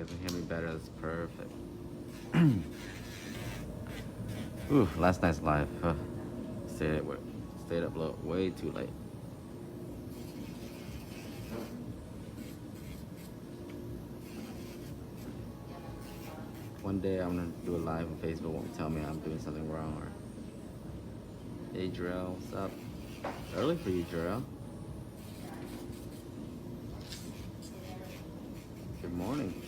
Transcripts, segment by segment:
guys can hear me better. That's perfect. Ooh, last night's live. Stayed up way too late. One day I'm gonna do a live on Facebook. Won't tell me I'm doing something wrong. Or hey, Jarrell, what's up? Early for you, Jarrell. Good morning.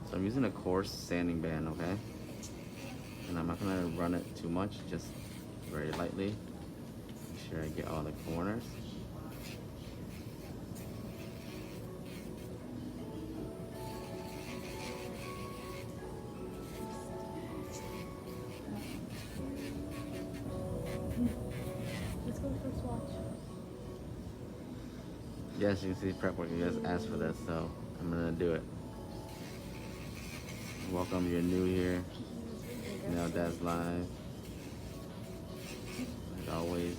So I'm using a coarse sanding band, okay? And I'm not gonna run it too much, just very lightly. Make sure I get all the corners. Let's go for a swatch. Yes, you can see prep work. You guys asked for this, so I'm gonna do it. Welcome, you're new here. Now that's live. Like always,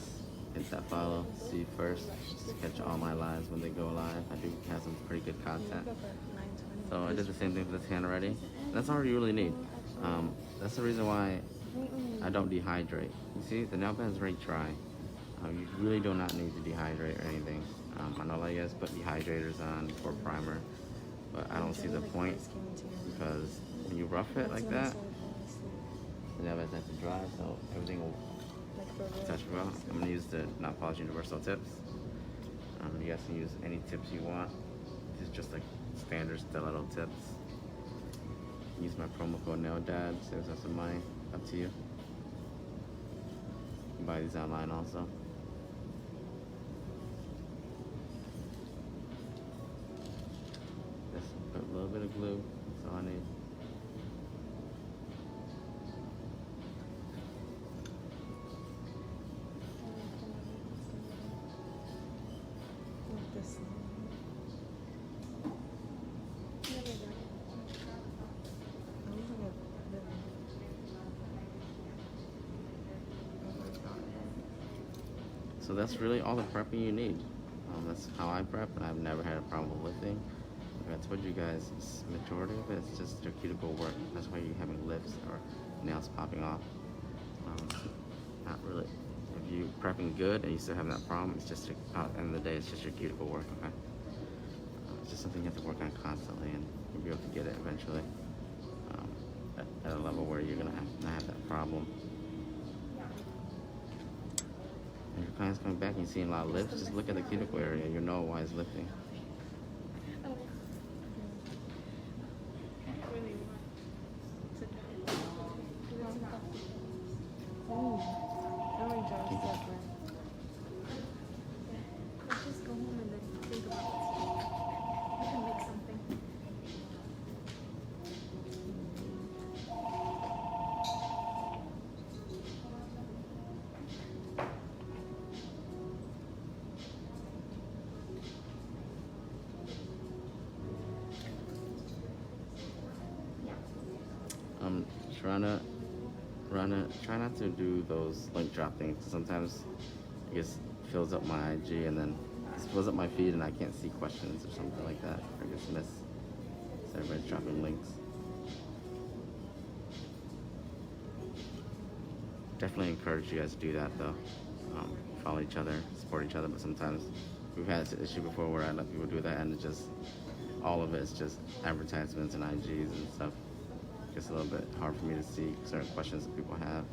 hit that follow. See first. Just catch all my lives when they go live. I do have some pretty good content. So I did the same thing for this hand already. That's all you really need. That's the reason why I don't dehydrate. You see, the nail bed is very dry. You really do not need to dehydrate or anything. I know a lot of you guys put dehydrators on for primer, but I don't see the point because when you rough it like that, the nail bed has to dry, so everything will touch well. I'm gonna use the Not Polish Universal tips. You guys can use any tips you want. These are just like standard stiletto tips. Use my promo code NailDad, saves us some money. Up to you. You can buy these online also. Just put a little bit of glue. That's all I need. So that's really all the prepping you need. That's how I prep, and I've never had a problem with lifting. Like I told you guys, majority of it is just your cuticle work. That's why you're having lifts or nails popping off. Not really. If you're prepping good and you still have that problem, it's just, at the end of the day, it's just your cuticle work, okay? It's just something you have to work on constantly, and you'll be able to get it eventually at a level where you're gonna not have that problem. And your client's coming back and you're seeing a lot of lifts, just look at the cuticle area. You'll know why it's lifting. Let's just go home and then think about it. We can make something. I'm try not to do those link drop things. Sometimes it just fills up my IG and then it fills up my feed and I can't see questions or something like that. I just miss. So everybody's dropping links. Definitely encourage you guys to do that though. Follow each other, support each other, but sometimes we've had this issue before where I let people do that and it just, all of it is just advertisements and IGs and stuff. It's a little bit hard for me to see certain questions that people have.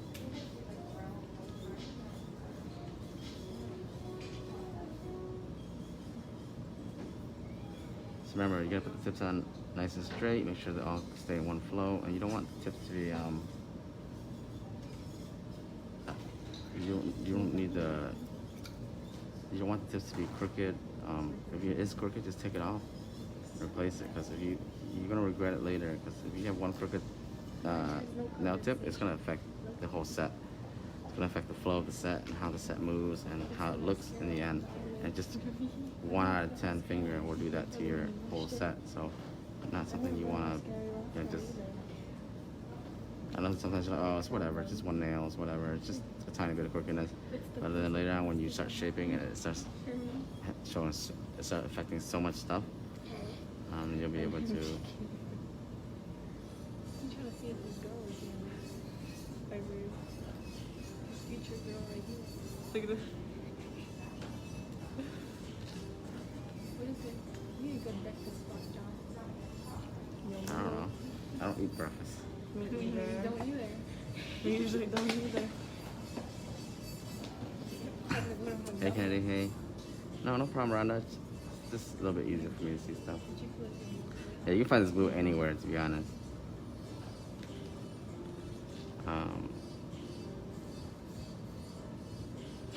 So remember, you gotta put the tips on nice and straight, make sure they all stay in one flow, and you don't want the tips to be, you don't want the tips to be crooked. If it is crooked, just take it off, replace it, because you're gonna regret it later, because if you have one crooked nail tip, it's gonna affect the whole set. It's gonna affect the flow of the set and how the set moves and how it looks in the end. And just 1 out of 10 finger will do that to your whole set. So not something you wanna, just, I know sometimes you're like, oh, it's whatever, it's just one nail, it's whatever, it's just a tiny bit of crookedness. But then later on when you start shaping it, it starts showing, it starts affecting so much stuff. You'll be able to. I'm trying to see if this girl is in this. This future girl right here. Look at this. What is it? You need a good breakfast spot, John. I don't know. I don't eat breakfast. Me either. Don't either. We usually don't either. Hey Kennedy, hey. No, no problem, Rhonda. It's just a little bit easier for me to see stuff. Yeah, you can find this glue anywhere, to be honest.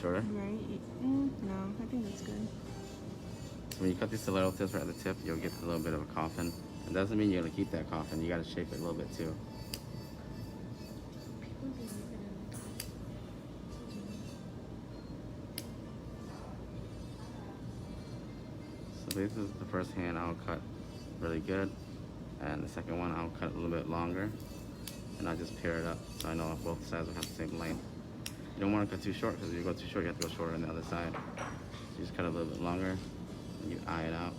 Shorter? Right? No, I think that's good. When you cut these stiletto tips right at the tip, you'll get a little bit of a coffin. It doesn't mean you're gonna keep that coffin. You gotta shape it a little bit too. So this is the first hand I'll cut really good, and the second one I'll cut a little bit longer, and I'll just pair it up so I know both sides will have the same length. You don't want to cut too short, because if you go too short, you have to go shorter on the other side. So you just cut a little bit longer, and you eye it out.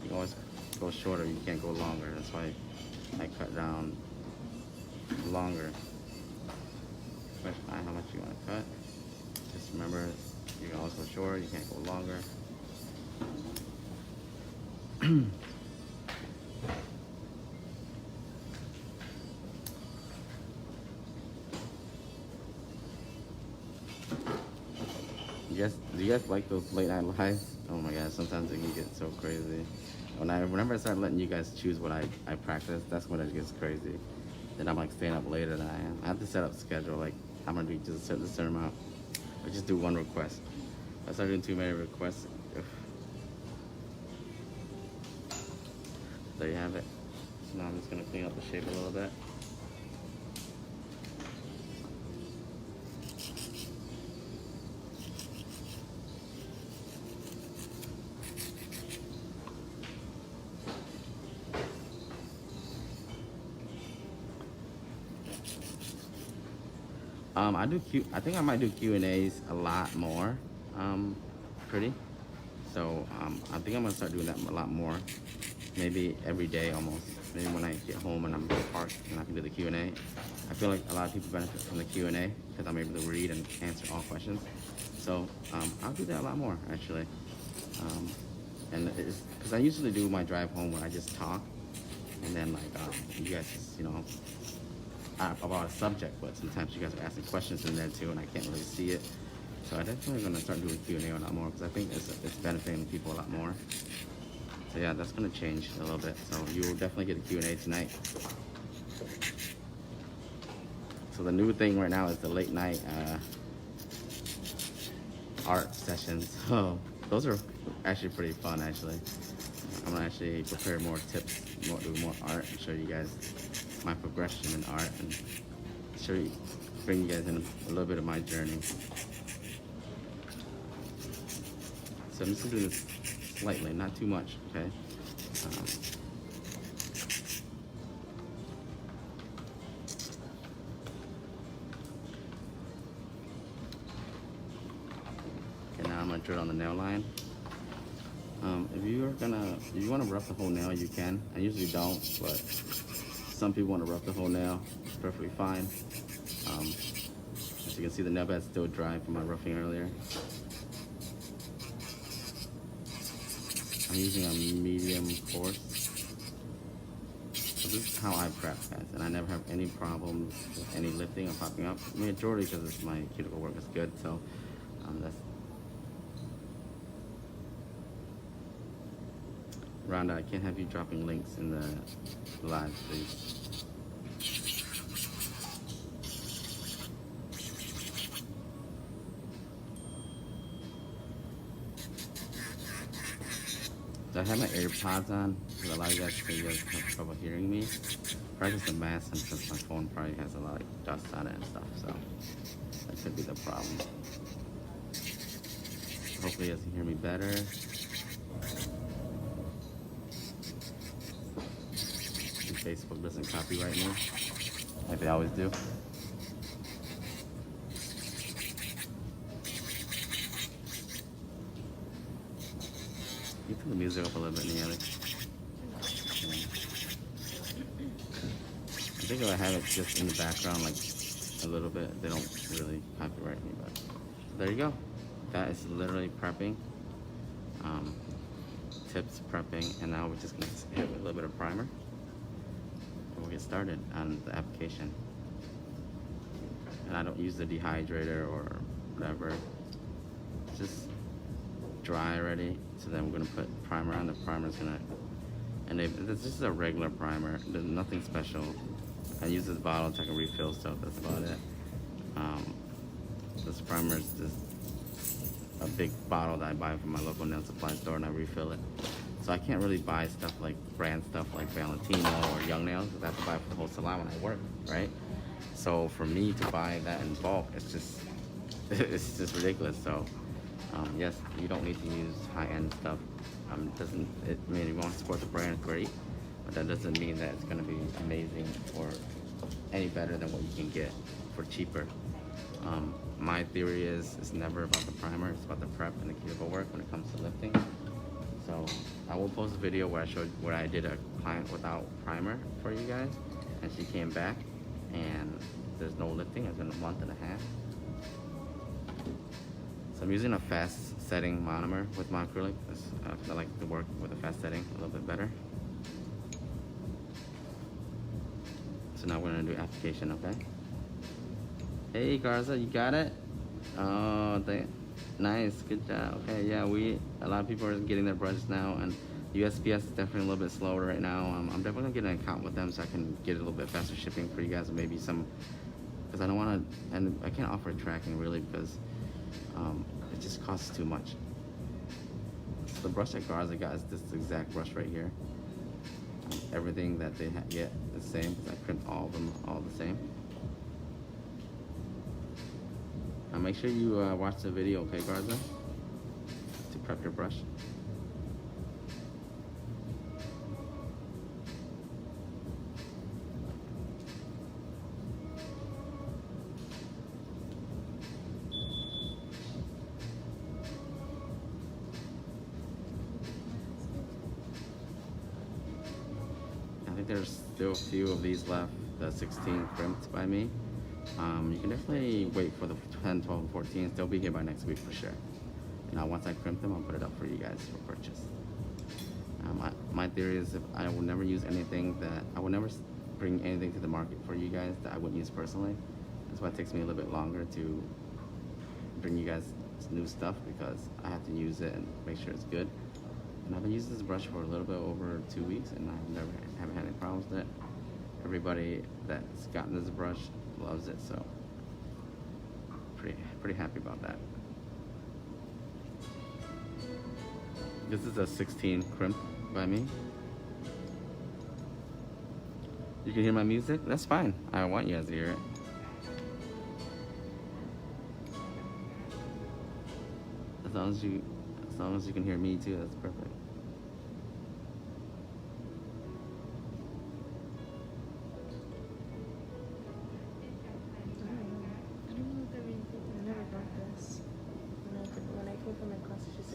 You always go shorter, you can't go longer. That's why I cut down longer. Specify how much you want to cut. Just remember, you can always go shorter, you can't go longer. Do you guys like those late night lives? Oh my god, sometimes it can get so crazy. Whenever I start letting you guys choose what I practice, that's when it gets crazy. Then I'm like staying up later than I am. I have to set up a schedule, like I'm gonna do just a certain amount. Or just do one request. If I start doing too many requests, there you have it. So now I'm just gonna clean up the shape a little bit. I think I might do Q&As a lot more, pretty. So I think I'm gonna start doing that a lot more. Maybe every day almost. Maybe when I get home and I'm in the park and I can do the Q&A. I feel like a lot of people benefit from the Q&A because I'm able to read and answer all questions. So I'll do that a lot more actually. And it's because I usually do my drive home where I just talk, and then like you guys just, about a subject, but sometimes you guys are asking questions in there too, and I can't really see it. So I definitely gonna start doing Q&A a lot more because I think it's benefiting people a lot more. So yeah, that's gonna change a little bit. So you will definitely get a Q&A tonight. So the new thing right now is the late night art sessions. So those are actually pretty fun actually. I'm gonna actually prepare more tips, do more art, and show you guys my progression in art, and bring you guys in a little bit of my journey. So I'm just gonna do this slightly, not too much, okay? Okay, now I'm gonna draw it on the nail line. If you want to rough the whole nail, you can. I usually don't, but some people want to rough the whole nail. It's perfectly fine. As you can see, the nail bed's still dry from my roughing earlier. I'm using a medium coarse. So this is how I prep, guys, and I never have any problems with any lifting or popping up. Majority because my cuticle work is good, so that's. Rhonda, I can't have you dropping links in the live, please. So I have my AirPods on because a lot of you guys say you guys have trouble hearing me. Probably just a mess, and since my phone probably has a lot of dust on it and stuff, so that could be the problem. Hopefully you guys can hear me better. Facebook doesn't copyright me, like they always do. turn the music up a little bit, Neely? I think if I have it just in the background, like a little bit, they don't really copyright me. But there you go. That is literally prepping. Tips prepping, and now we're just gonna hit with a little bit of primer, and we'll get started on the application. And I don't use the dehydrator or whatever. It's just dry already. So then we're gonna put primer on. The primer's gonna, and this is a regular primer. There's nothing special. I use this bottle so I can refill stuff. That's about it. This primer is just a big bottle that I buy from my local nail supply store, and I refill it. So I can't really buy stuff like brand stuff like Valentino or Young Nails, because I have to buy it for the whole salon when I work, right? So for me to buy that in bulk, it's just it's just ridiculous. So yes, you don't need to use high-end stuff. I mean, you want to support the brand, great, but that doesn't mean that it's going to be amazing or any better than what you can get for cheaper. My theory is it's never about the primer, it's about the prep and the cuticle work when it comes to lifting. So I will post a video where I showed where I did a client without primer for you guys, and she came back and there's no lifting. It's been a month and a half. So I'm using a fast setting monomer with my acrylic. I like to work with a fast setting a little bit better. So now we're gonna do application, okay? Hey Garza, you got it? Oh, nice, good job. Okay, yeah, a lot of people are getting their brushes now, and USPS is definitely a little bit slower right now. I'm definitely gonna get an account with them so I can get a little bit faster shipping for you guys, and maybe some, because I don't want to, and I can't offer tracking really because it just costs too much. So the brush that Garza got is this exact brush right here. Everything that they get the same, because I crimped all of them all the same. Make sure you watch the video, okay, Garza? To prep your brush. I think there's still a few of these left, the 16 crimped by me. You can definitely wait for the 10, 12, and 14s. They'll be here by next week for sure. Now, once I crimp them, I'll put it up for you guys for purchase. My theory is if I will never use anything that, I will never bring anything to the market for you guys that I wouldn't use personally. That's why it takes me a little bit longer to bring you guys new stuff, because I have to use it and make sure it's good. And I've been using this brush for a little bit over 2 weeks, and I haven't had any problems with it. Everybody that's gotten this brush loves it, so pretty happy about that. This is a 16 crimp by me. You can hear my music? That's fine. I want you guys to hear it. As long as you can hear me too, that's perfect.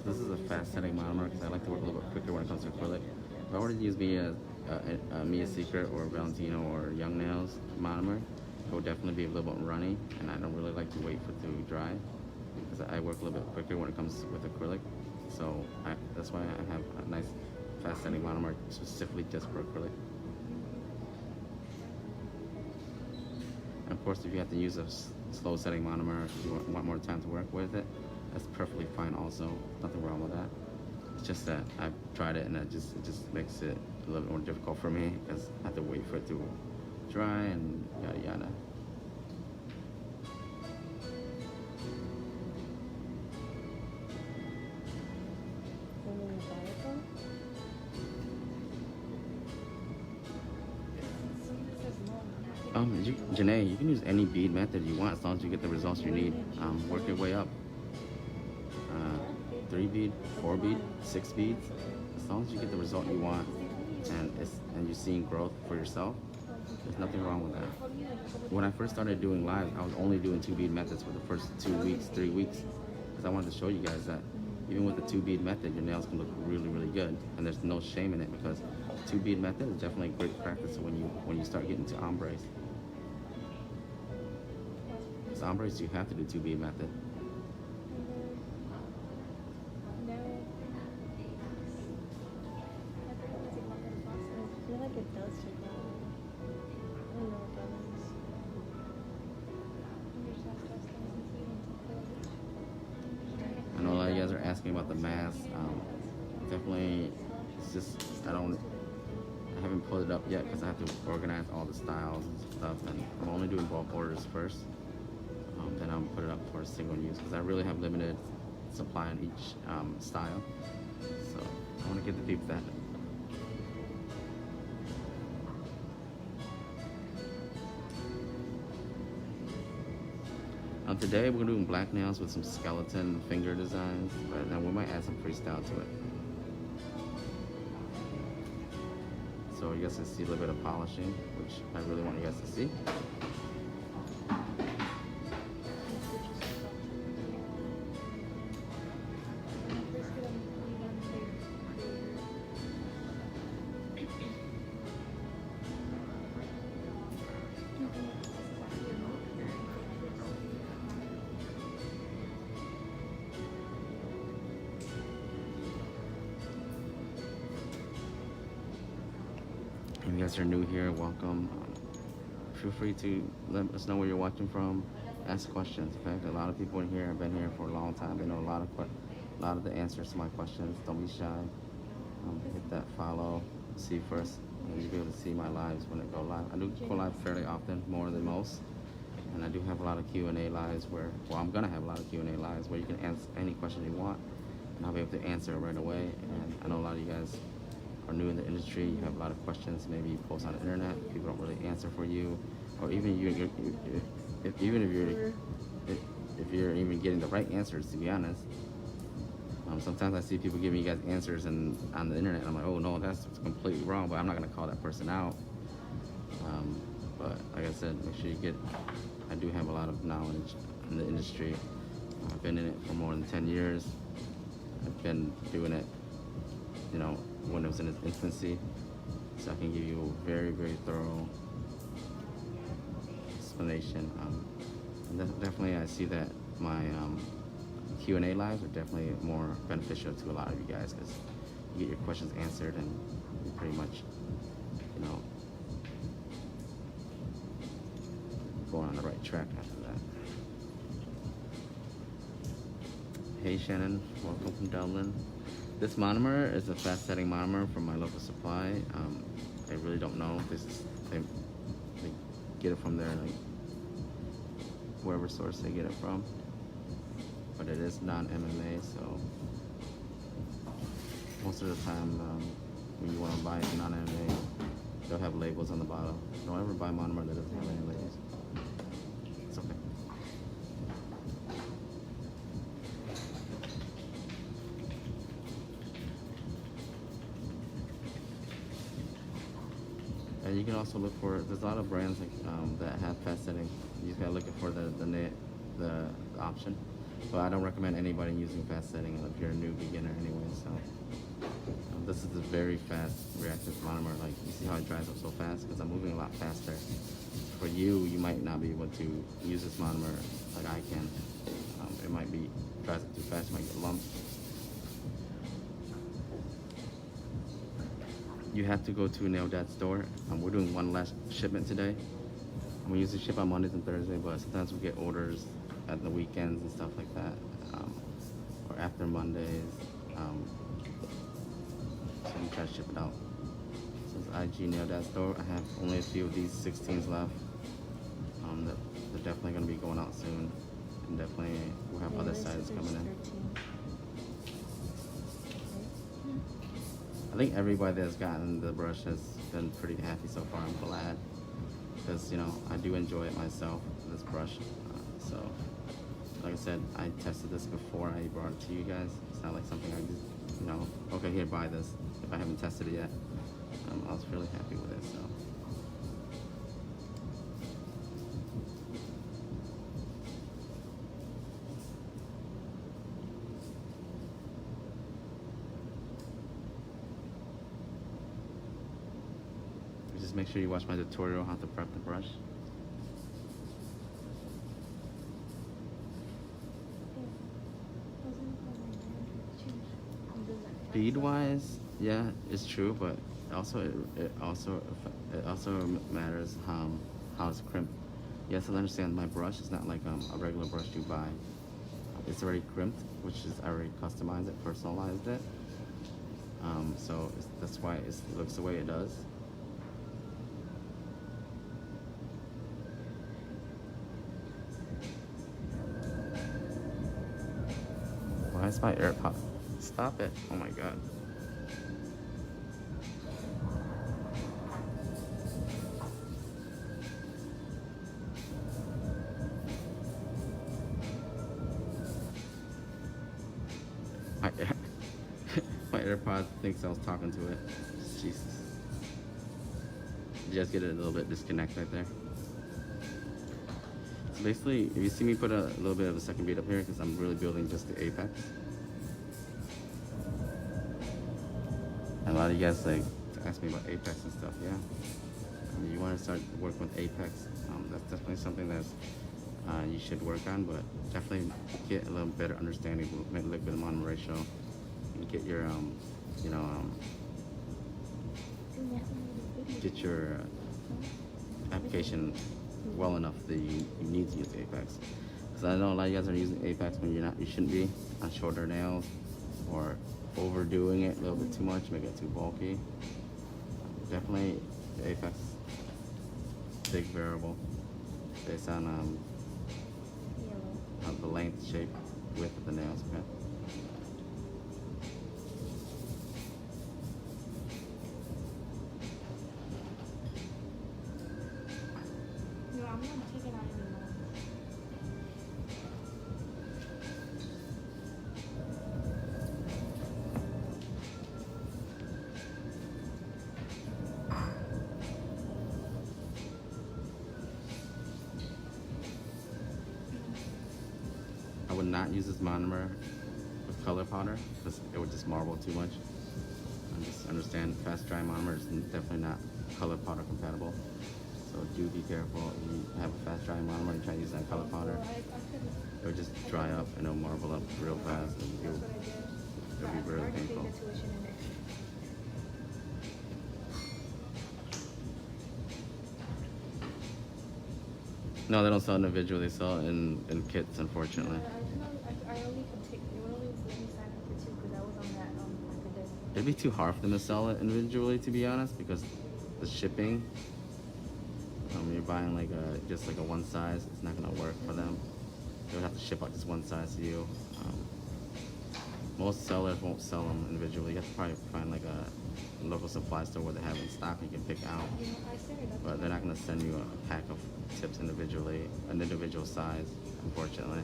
This is a fast setting monomer because I like to work a little bit quicker when it comes to acrylic. If I were to use Mia Secret or Valentino or Young Nails monomer, it would definitely be a little bit runny, and I don't really like to wait for it to dry because I work a little bit quicker when it comes with acrylic. So that's why I have a nice fast setting monomer specifically just for acrylic. And of course, if you have to use a slow setting monomer if you want more time to work with it, that's perfectly fine also. Nothing wrong with that. It's just that I've tried it and it just makes it a little bit more difficult for me because I have to wait for it to dry and yada yada. Janae, you can use any bead method you want as long as you get the results you need. Work your way up. 3 bead, 4 bead, 6 beads. As long as you get the result you want and you're seeing growth for yourself, there's nothing wrong with that. When I first started doing lives, I was only doing 2 bead methods for the first 2 weeks, 3 weeks, because I wanted to show you guys that even with the 2 bead method, your nails can look really, really good, and there's no shame in it because 2 bead method is definitely great practice when you start getting to ombres. Because ombres, you have to do 2 bead method. No. I forgot what they call that process. I feel like it does take long. I don't know what that is. And you're just have to test things and see them to I know a lot of you guys are asking about the mask. Definitely, it's just I haven't pulled it up yet because I have to organize all the styles and stuff, and I'm only doing bulk orders first. Then I'll put it up for single use because I really have limited supply on each style. So I want to give the people that. Today we're doing black nails with some skeleton finger designs, but then we might add some freestyle to it. So you guys can see a little bit of polishing, which I really want you guys to see. If you guys are new here, welcome. Feel free to let us know where you're watching from. Ask questions. Okay, a lot of people in here have been here for a long time. They know a lot of the answers to my questions. Don't be shy. Hit that follow. See first, and you'll be able to see my lives when it go live. I do go live fairly often, more than most, and I do have a lot of Q&A lives where, well, I'm gonna have a lot of Q&A lives where you can answer any question you want, and I'll be able to answer it right away. And I know a lot of you guys are new in the industry, you have a lot of questions, maybe you post on the internet, people don't really answer for you, or even if you're even getting the right answers, to be honest. Sometimes I see people giving you guys answers on the internet, and I'm like, oh no, that's completely wrong, but I'm not gonna call that person out. But like I said, make sure you get, I do have a lot of knowledge in the industry. I've been in it for more than 10 years. I've been doing it, you know, when it was in its infancy, so I can give you a very, very thorough explanation. And definitely I see that my Q&A lives are definitely more beneficial to a lot of you guys because you get your questions answered and you pretty much, you know, going on the right track after that. Hey Shannon, welcome from Dublin. This monomer is a fast setting monomer from my local supply. I really don't know. They get it from their, like, wherever source they get it from. But it is non-MMA, so most of the time when you want to buy it non-MMA, they'll have labels on the bottle. Don't ever buy monomer that doesn't have any labels. It's okay. And you can also look for, there's a lot of brands like, that have fast setting. You just gotta look for the option. But I don't recommend anybody using fast setting if you're a new beginner anyway. So this is a very fast reactive monomer. Like, you see how it dries up so fast? Because I'm moving a lot faster. For you, you might not be able to use this monomer like I can. It might be dries up too fast. You might get lumps. You have to go to a Nail Dad store. We're doing one last shipment today. We usually ship on Mondays and Thursdays, but sometimes we get orders at the weekends and stuff like that, or after Mondays. So we try to ship it out. So it's IG Nail Dad store. I have only a few of these 16s left. They're definitely going to be going out soon, and definitely we'll have other sizes coming in. I think everybody that's gotten the brush has been pretty happy so far. I'm glad, because, you know, I do enjoy it myself, this brush. So like I said, I tested this before I brought it to you guys. It's not like something I just, you know, okay, here, buy this, if I haven't tested it yet. I was really happy with it. So just make sure you watch my tutorial how to prep the brush. Bead wise, yeah, it's true, but it also matters how it's crimped. You have to understand my brush is not like a regular brush you buy. It's already crimped, which is I already customized it, personalized it. So that's why it looks the way it does. Why is my AirPod? Stop it! Oh my god. My, my AirPod thinks I was talking to it. Jesus. You guys get it a little bit disconnect right there. So basically, if you see me put a little bit of a second bead up here, because I'm really building just the apex. And a lot of you guys like to ask me about apex and stuff, yeah. I mean, you want to start working with apex, that's definitely something that's you should work on, but definitely get a little better understanding of liquid monomer ratio and get your get your application well enough that you need to use apex. Because I know a lot of you guys are using apex when you shouldn't be on shorter nails, or overdoing it a little bit too much, make it too bulky. Definitely the apex is a big variable based on the length, shape, width of the nails. Okay. No, I'm not taking out any more. I would not use this monomer with color powder because it would just marble too much. And just understand fast dry monomer is definitely not color powder compatible. So do be careful if you have a fast dry monomer and try to use that color powder. It would just dry up and it'll marble up real fast and it'll be really painful. No, they don't sell individually, they sell in kits, unfortunately. I only could take, they would only let me sign up for 2 because I was on that academic. It'd be too hard for them to sell it individually, to be honest, because the shipping, you're buying like just like a one size, it's not gonna work for them. They would have to ship out just one size to you. Most sellers won't sell them individually. You have to probably find like a local supply store where they have in stock you can pick out. But they're not gonna send you a pack of tips individually, an individual size, unfortunately.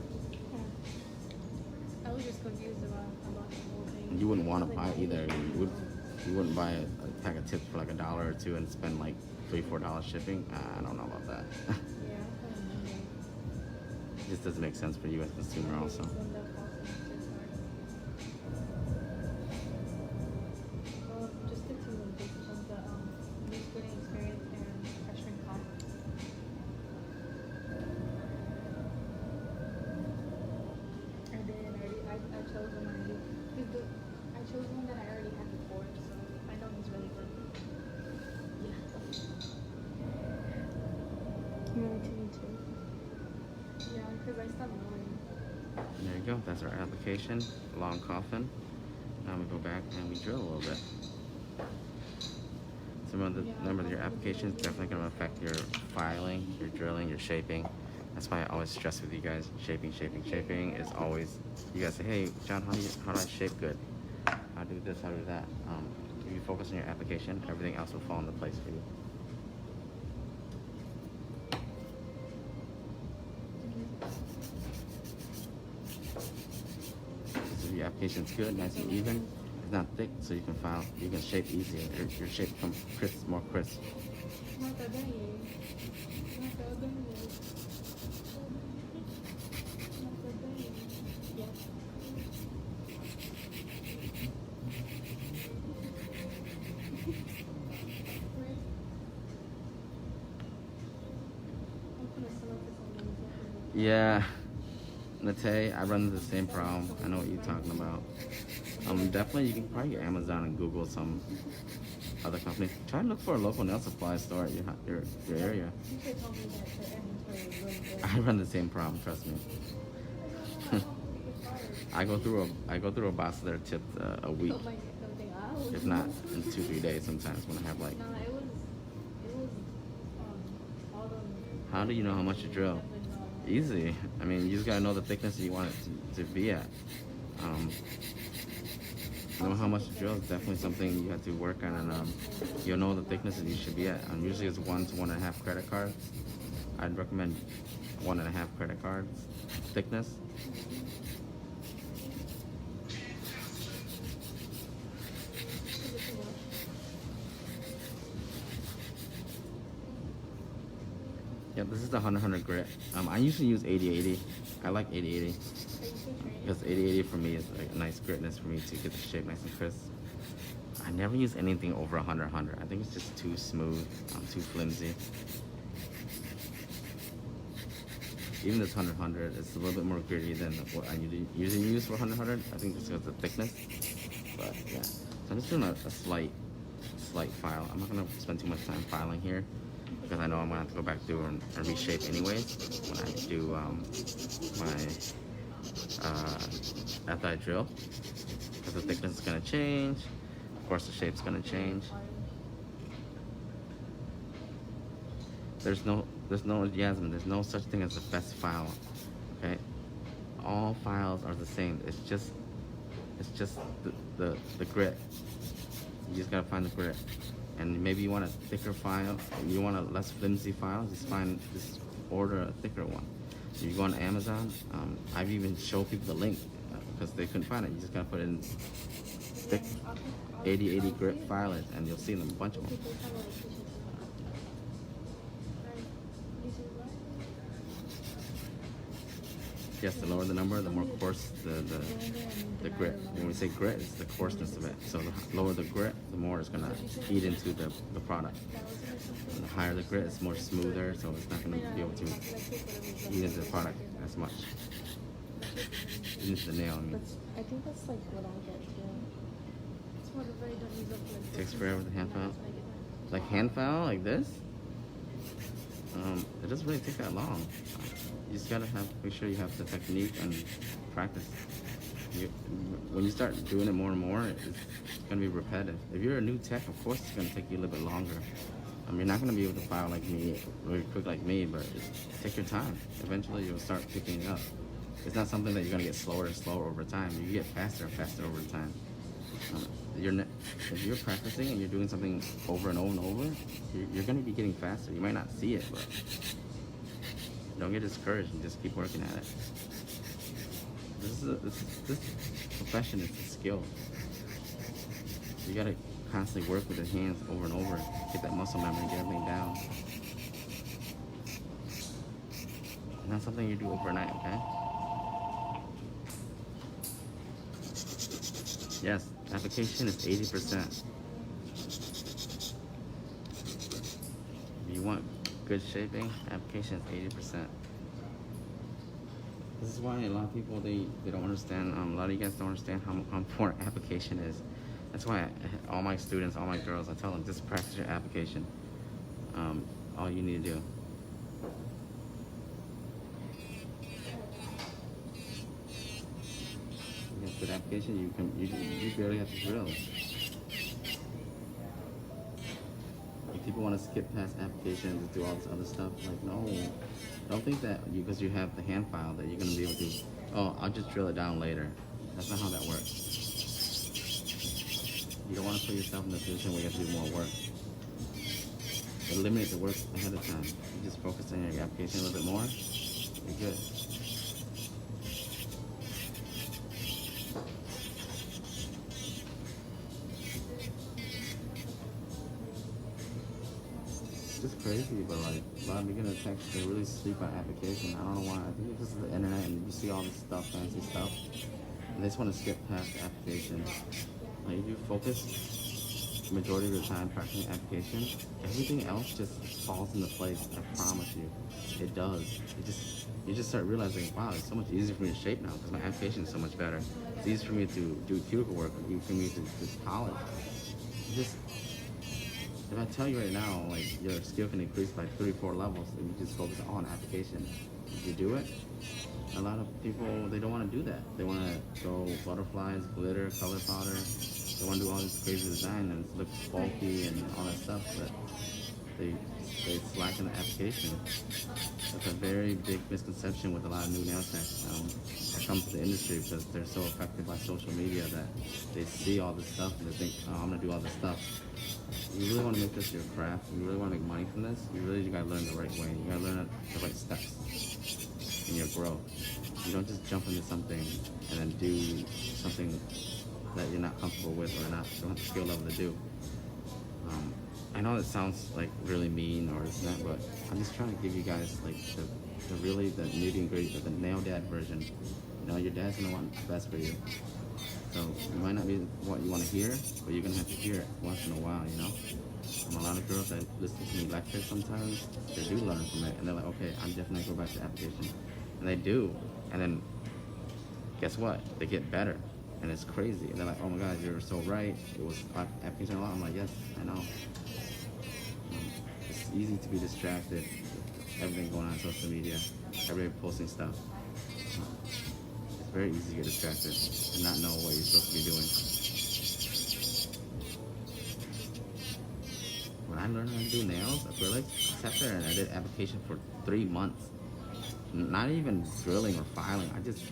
I was just confused about the whole thing. You wouldn't want to buy it either. You wouldn't buy a pack of tips for like $1 or $2 and spend like $3-4 shipping. I don't know about that. Yeah, It just doesn't make sense for you as a consumer also. Well, just stick to the basics of the new student experience and freshman comp. I did already. I chose one already. I chose one that I already had before, so I know he's really good. Yeah. You want to me too? Yeah, because I stopped knowing. There you go. That's our application. Long coffin. Now we go back and we drill a little bit. So remember your application is definitely going to affect your filing, your drilling, your shaping. That's why I always stress with you guys, shaping is always, you guys say, hey, John, how do I shape good? How do this, how do that? If you focus on your application, everything else will fall into place for you. So your application's good, nice and even. It's not thick, so you can file, you can shape easier. Your shape becomes crisp, more crisp. Yeah, Nate, I run into the same problem. I know what you're talking about. Definitely, you can probably get Amazon and Google some other companies. Try and look for a local nail supply store at your area. You should tell me that the inventory is really good. I run the same problem. Trust me. I go through a box that are tipped a week, Oh my God, something else. if not in 2-3 days sometimes when I have like. No, it was all the. How do you know how much to drill? Easy. I mean, you just gotta know the thickness that you want it to be at. Know how much to drill is definitely something you have to work on, and you'll know the thickness that you should be at. Usually it's 1 to 1.5 credit cards. I'd recommend 1.5 credit cards thickness. Yeah, this is the 100 grit. I usually use 80/80. I like 80/80 because 80/80 for me is like a nice gritness for me to get the shape nice and crisp. I never use anything over 100. I think it's just too smooth, too flimsy. Even this 100, it's a little bit more gritty than what I usually use for 100. I think just because of the thickness. But yeah, so I'm just doing a slight file. I'm not gonna spend too much time filing here, because I know I'm gonna have to go back through and reshape anyways when I do after I drill, because the thickness is gonna change. Of course, the shape's gonna change. There's no Yasmin. There's no such thing as the best file. Okay, all files are the same. It's just the grit. You just gotta find the grit. And maybe you want a thicker file, you want a less flimsy file, just order a thicker one. If you go on Amazon, I've even showed people the link because they couldn't find it. You just gotta put in thick 80/80 grit filers and you'll see them, a bunch of them. Yes, the lower the number, the more coarse the grit. When we say grit, it's the coarseness of it. So the lower the grit, the more it's gonna eat into the product. And the higher the grit, it's more smoother, so it's not gonna be able to eat into the product as much. Eat into the nail, I mean. I think that's like what I get too. Takes forever with the hand file. Like hand file, like this? It doesn't really take that long. You just gotta make sure you have the technique and practice. When you start doing it more and more, it's gonna be repetitive. If you're a new tech, of course it's gonna take you a little bit longer. You're not gonna be able to file like me, really quick like me, but take your time. Eventually you'll start picking it up. It's not something that you're gonna get slower and slower over time. You get faster and faster over time. If you're practicing and you're doing something over and over and over, you're gonna be getting faster. You might not see it, but don't get discouraged and just keep working at it. This profession is a skill. You gotta constantly work with the hands over and over, get that muscle memory, get everything down. It's not something you do overnight, okay? Yes, application is 80%. If you want good shaping, application is 80%. This is why a lot of people, they don't understand, a lot of you guys don't understand how important application is. That's why all my students, all my girls, I tell them, just practice your application. All you need to do. You have good application, you barely have to drill. If people want to skip past applications and do all this other stuff, like, no. Don't think that because you have the hand file that you're going to be able to, oh, I'll just drill it down later. That's not how that works. You don't want to put yourself in a position where you have to do more work. Eliminate the work ahead of time. You just focus on your application a little bit more, you're good. It's just crazy, but like a lot of beginner techs, they really sleep on application. I don't know why. I think it's just the internet and you see all this stuff, fancy stuff, and they just want to skip past the application. Like if you focus the majority of your time practicing application, everything else just falls into place. I promise you, it does. It just you just start realizing, wow, it's so much easier for me to shape now because my application is so much better. It's easy for me to do cuticle work, easy for me to polish. Just, if I tell you right now, like your skill can increase by 3-4 levels if you just focus on application. If you do it, a lot of people, they don't want to do that. They want to go butterflies, glitter, color powder. They want to do all this crazy design and it looks bulky and all that stuff, but they slack in the application. That's a very big misconception with a lot of new nail techs that come to the industry because they're so affected by social media that they see all this stuff and they think, oh, I'm gonna do all this stuff. You really want to make this your craft. You really want to make money from this. You really gotta learn the right way. You gotta learn the right steps in your growth. You don't just jump into something and then do something that you're not comfortable with or don't have the skill level to do. I know it sounds like really mean or it's not, but I'm just trying to give you guys like the nitty and gritty of the nail dad version. You know, your dad's gonna want the best for you. So it might not be what you want to hear, but you're gonna have to hear it once in a while, you know? A lot of girls that listen to me lecture sometimes, they do learn from it, and they're like, okay, I'm definitely gonna go back to application. And they do, and then guess what? They get better, and it's crazy. And they're like, oh my God, you're so right. It was application a lot. I'm like, yes, I know. It's easy to be distracted with everything going on social media, everybody posting stuff. It's very easy to get distracted and not know what you're supposed to be doing. When I learned how to do nails, acrylic, I sat there and I did application for 3 months. Not even drilling or filing. I just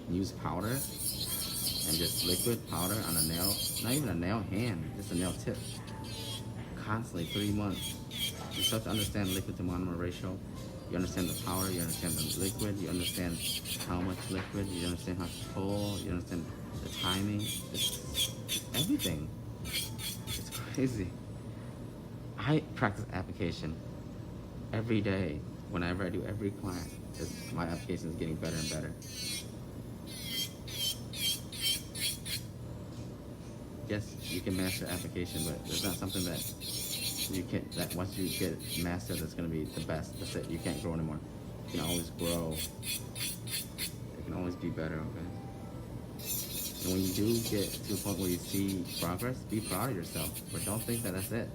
used powder and just liquid powder on a nail, not even a nail hand, just a nail tip. Constantly 3 months. You start to understand liquid to monomer ratio. You understand the powder, you understand the liquid, you understand how much liquid, you understand how to pull, you understand the timing. It's everything. It's crazy. I practice application every day. Whenever I do every class, my application is getting better and better. Yes, you can master application, but it's not something that you can, that once you get mastered, that's going to be the best. That's it. You can't grow anymore. You can always grow. It can always be better, okay? And when you do get to a point where you see progress, be proud of yourself. But don't think that that's it.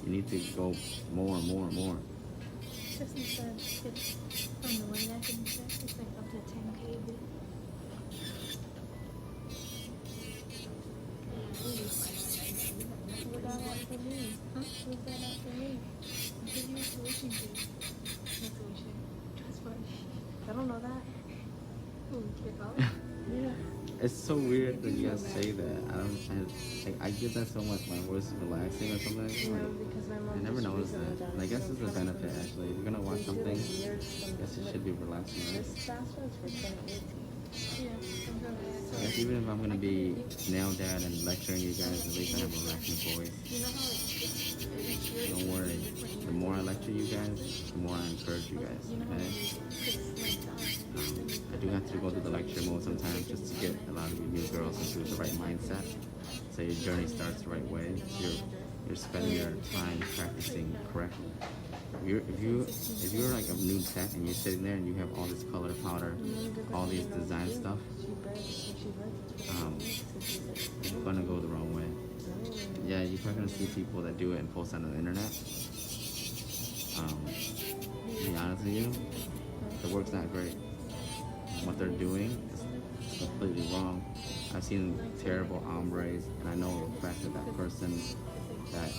You need to go more and more and more. Just instead, it's from the one neck and stuff, it's like up to 10 kb. What that after me? Huh? What's that after me? I'm giving you a tuition fee. No tuition. Transfer. I don't know that. Ooh, your college? Yeah. It's so weird that you guys say that. I get that so much. My voice is relaxing or something. No, because my mom I never just noticed recently that. done And I guess some it's a benefit custom actually. If you're gonna watch They do, something, like, years I from guess it should be relaxing, right? This last one's for 2018. Yeah, I'm going I to. guess even if I'm gonna be nail dad and lecturing you guys, at least I have a relaxing voice. You know how it's Don't worry. The more I lecture you guys, the more I encourage you guys. you know how Okay? it's like I do have to go through the lecture mode sometimes just to get a lot of you new girls into the right mindset. So your journey starts the right way. You're spending your time practicing correctly. If you're like a new tech and you're sitting there and you have all this color powder, all these design stuff, you're gonna go the wrong way. Yeah, you're probably gonna see people that do it and post it on the internet. To be honest with you, the work's not great. What they're doing is completely wrong. I've seen terrible ombres, and I know the fact that that person that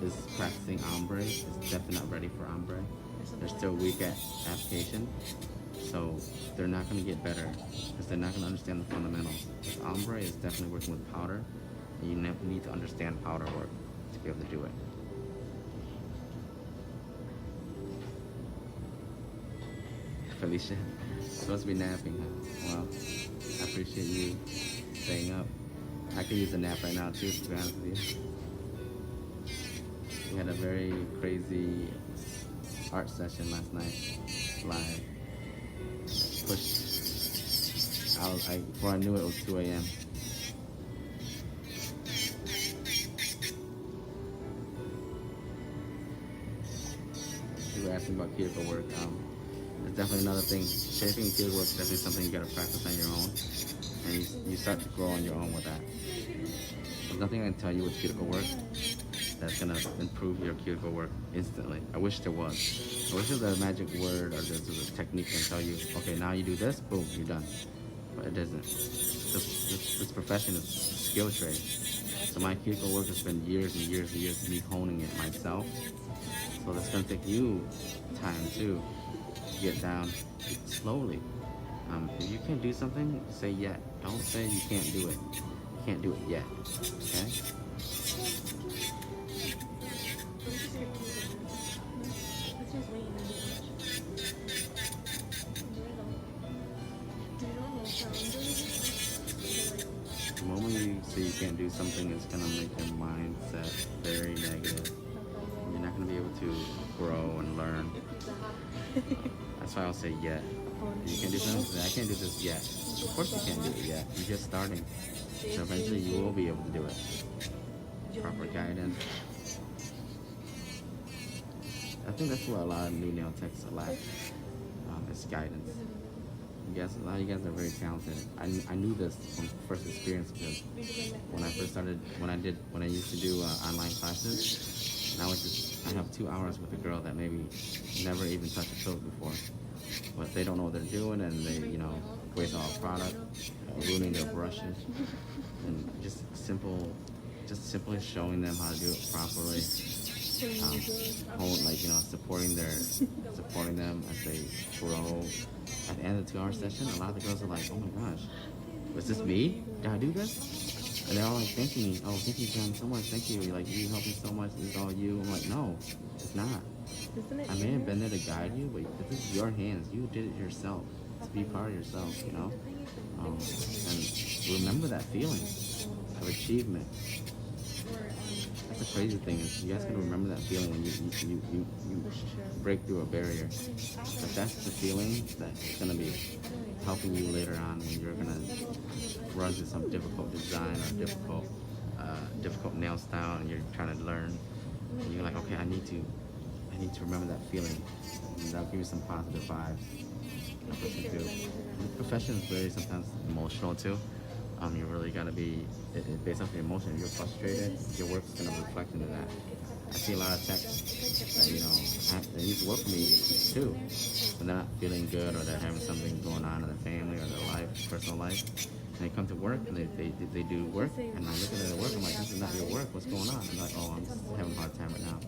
is practicing ombre is definitely not ready for ombre. They're still weak at application, so they're not going to get better because they're not going to understand the fundamentals. This ombre is definitely working with powder, and you need to understand powder work to be able to do it. Felicia, supposed to be napping, huh? Well, I appreciate you staying up. I could use a nap right now too, to be honest with you. We had a very crazy art session last night, live. Before I knew it was 2 a.m. You were asking about cuticle work. It's definitely another thing. Shaping and cuticle work is definitely something you gotta practice on your own, and you start to grow on your own with that. There's nothing I can tell you with cuticle work that's gonna improve your cuticle work instantly. I wish there was. I wish there was a magic word or there's a technique that can tell you, okay, now you do this, boom, you're done. But it isn't. This profession is a skill trade. So my cuticle work has been years and years and years of me honing it myself. So that's gonna take you time too to get down slowly. If you can't do something, say yet. Don't say you can't do it. You can't do it yet. Okay? Let's just wait and do it. Do normal sound. The moment you say you can't do something, it's gonna make your mindset very negative. You're not gonna be able to grow and learn. That's why I'll say yet. You can do something. I can't do this yet. Of course you can't do it yet. You're just starting. So eventually you will be able to do it. Proper guidance. I think that's what a lot of new nail techs lack. Is guidance. A lot of you guys are very talented. I knew this from first experience because when I used to do online classes, now I have 2 hours with a girl that maybe never even touched a toes before. But they don't know what they're doing, and they, waste all product, ruining their brushes, and just simply showing them how to do it properly. Supporting them as they grow. At the end of the 2-hour session, a lot of the girls are like, "Oh my gosh, was this me? Did I do this?" And they're all like thanking me. "Oh, thank you, John, so much. Thank you. Like, you helped me so much. This is all you." I'm like, "No, it's not. I may have been there to guide you, but this is your hands. You did it yourself. To be proud of yourself, and remember that feeling of achievement." That's the crazy thing is you guys gotta remember that feeling when you break through a barrier. But that's the feeling that's gonna be helping you later on when you're gonna run through some difficult design or difficult nail style, and you're trying to learn. And you're like, okay, I need to remember that feeling. And that'll give you some positive vibes. That's what you do. The profession is very sometimes emotional too. You really gotta be based off your emotion. If you're frustrated, your work's gonna reflect into that. I see a lot of techs that they used to work for me too, but they're not feeling good, or they're having something going on in their family or their life, personal life. And they come to work and they do work, and I look at their work. I'm like, this is not your work. What's going on? I'm like, oh, I'm just having a hard time right now.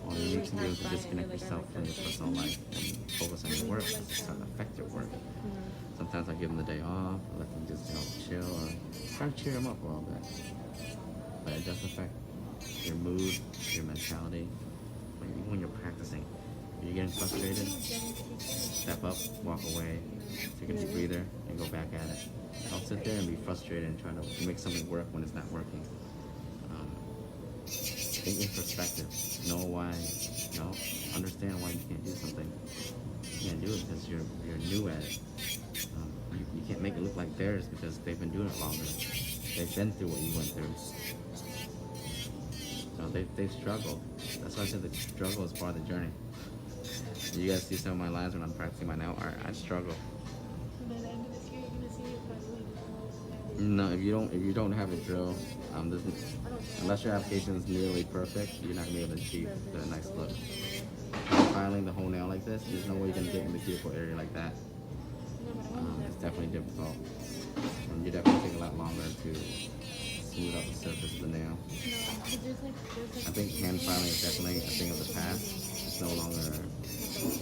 Well, you need to be able to disconnect yourself from your personal life and focus on your work. It's going to affect your work. Sometimes I give them the day off, let them just chill, or try to cheer them up a little bit. But it does affect your mood, your mentality. Even when you're practicing, if you're getting frustrated, step up, walk away, take a deep breather, and go back at it. Don't sit there and be frustrated and try to make something work when it's not working. Think in perspective. Know why. Understand why you can't do something. You can't do it because you're new at it. You can't make it look like theirs because they've been doing it longer. They've been through what you went through. So they've struggled. That's why I said the struggle is part of the journey. You guys see some of my lines when I'm practicing my nail art. I struggle. By the end of this year, you're gonna see it by No, if you don't have a drill, unless your application is nearly perfect, you're not gonna be able to achieve the nice look. Filing the whole nail like this, there's no way you're gonna get in the cuticle area like that. It's definitely difficult, and you definitely take a lot longer to smooth out the surface of the nail. I think hand filing is definitely a thing of the past. It's no longer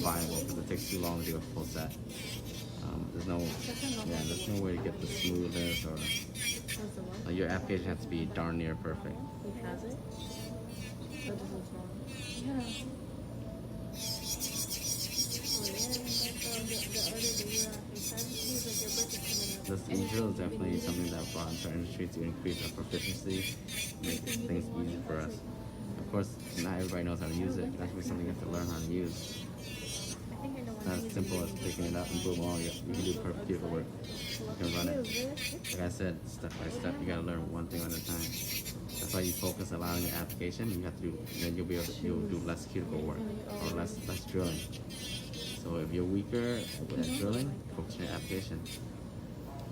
viable because it takes too long to do a full set. There's no way to get the smoothness or your application has to be darn near perfect. He has it? Or does it smell? Yeah. This e-drill is definitely something that brought into our industry to increase our proficiency, make things easy for us. Of course, not everybody knows how to use it. That's something you have to learn how to use. It's not as simple as picking it up and boom, you can do perfect cuticle work. You can run it. Like I said, step by step, you gotta learn one thing at a time. That's why you focus a lot on your application. You have to do, then you'll do less cuticle work or less drilling. So So if you're weaker with drilling, focus on your application.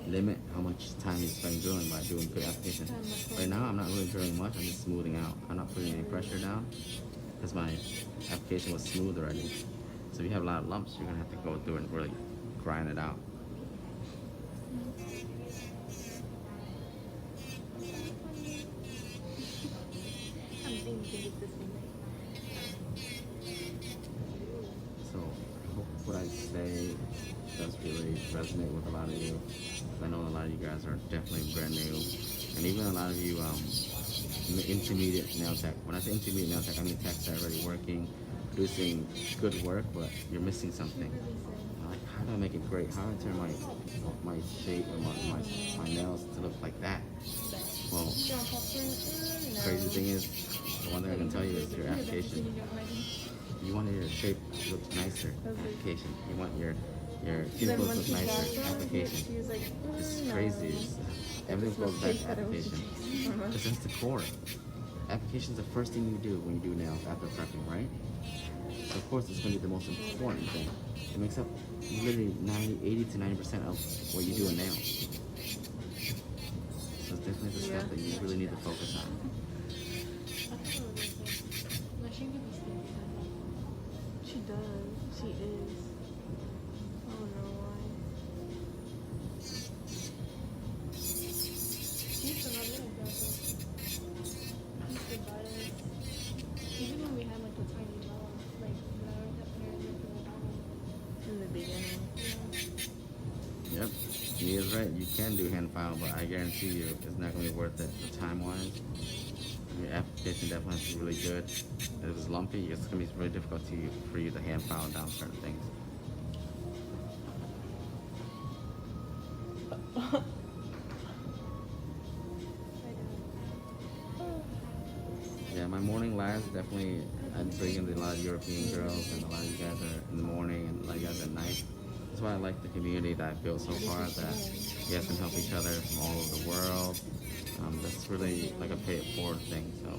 Limit how much time you spend drilling by doing good application. Right now, I'm not really drilling much. I'm just smoothing out. I'm not putting any pressure down because my application was smooth already. So if you have a lot of lumps, you're gonna have to go through and really grind it out. So I hope what I say does really resonate with a lot of you. I know a lot of you guys are definitely brand new, and even a lot of you intermediate nail tech. When I say intermediate nail tech, I mean techs that are already working, producing good work, but you're missing something. Like, how do I make it great? How do I turn my shape and my nails to look like that? Well, crazy thing is, the one thing I can tell you is your application. You want your shape to look nicer, application. You want your cuticles to look nicer, application. It's crazy. Everything goes back to application. Because that's the core. Application is the first thing you do when you do nails after prepping, right? So of course it's going to be the most important thing. It makes up literally 80 to 90% of what you do in nails. So it's definitely the stuff that you really need to focus on. She does. She is. I don't know why. She used to not be like that though. She used to buy us. Even when we had like the tiny jaw, like when I was at parents in the beginning. Yep, he is right. You can do hand file, but I guarantee you it's not going to be worth it time-wise. Your application definitely has to be really good. If it was lumpy, it's going to be really difficult for you to hand file down certain things. Yeah, my morning lives definitely, I bring in a lot of European girls, and a lot of you guys are in the morning and a lot of you guys at night. That's why I like the community that I've built so far, that you guys can help each other from all over the world. That's really like a pay it forward thing. So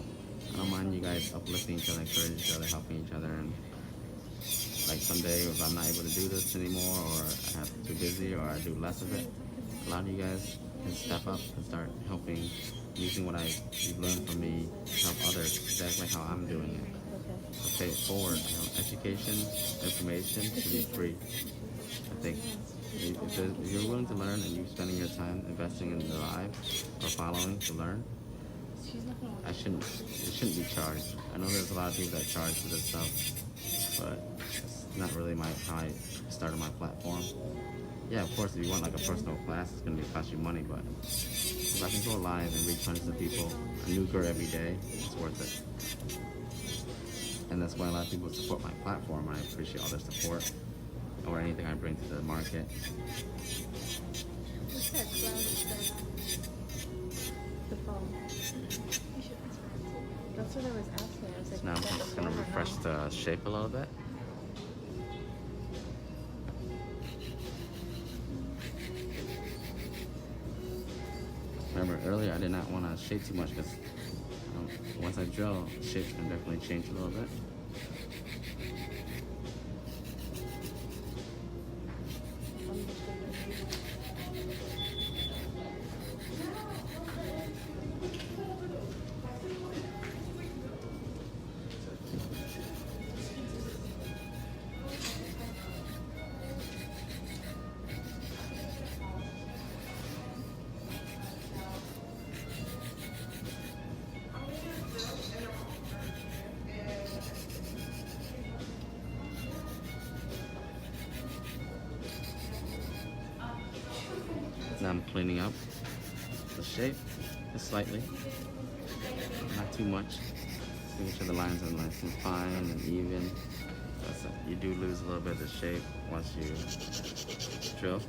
I don't mind you guys uplifting each other, encouraging each other, helping each other. And like someday if I'm not able to do this anymore, or I have too busy, or I do less of it, a lot of you guys can step up and start helping, using what you've learned from me to help others, exactly how I'm doing it. So pay it forward. You know, education, information should be free. I think if you're willing to learn and you're spending your time investing in the live or following to learn, it shouldn't be charged. I know there's a lot of people that charge for this stuff, but it's not really how I started my platform. Yeah, of course, if you want like a personal class, it's going to cost you money, but if I can go live and reach hundreds of people, a new girl every day, it's worth it. And that's why a lot of people support my platform. I appreciate all their support, or anything I bring to the market. What's that cloud stuff? The phone. That's what I was asking. I was like, So now I'm just going to refresh the shape a little bit. Remember earlier I did not want to shape too much because once I drill, the shape can definitely change a little bit. Now I'm cleaning up the shape just slightly, not too much. Making sure the lines are nice and fine and even. You do lose a little bit of the shape once you drill.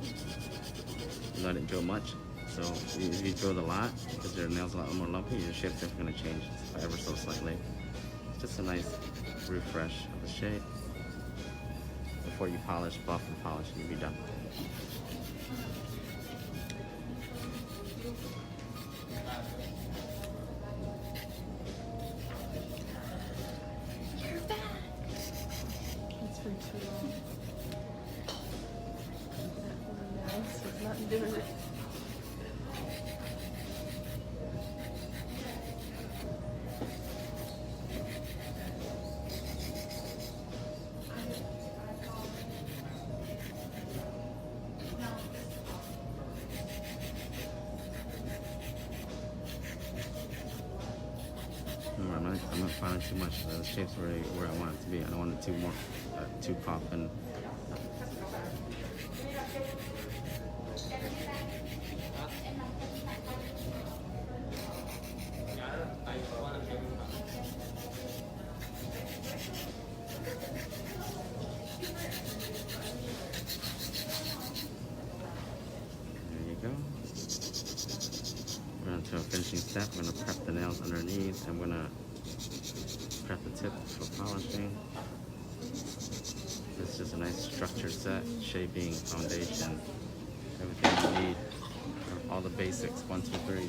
You let it drill much. So if you drill a lot, because your nails are a lot more lumpy, your shape's definitely going to change ever so slightly. It's just a nice refresh of the shape before you polish, buff and polish, and you'll be done. It's been too long. I'm doing it. I'm not finding too much. The shape's already where I want it to be. I don't want it too coffin. There you go. We're on to a finishing step. We're going to prep the nails underneath. I'm going to prep the tip for polishing. This is just a nice structured set, shaping, foundation, everything you need, all the basics, 1, 2, 3.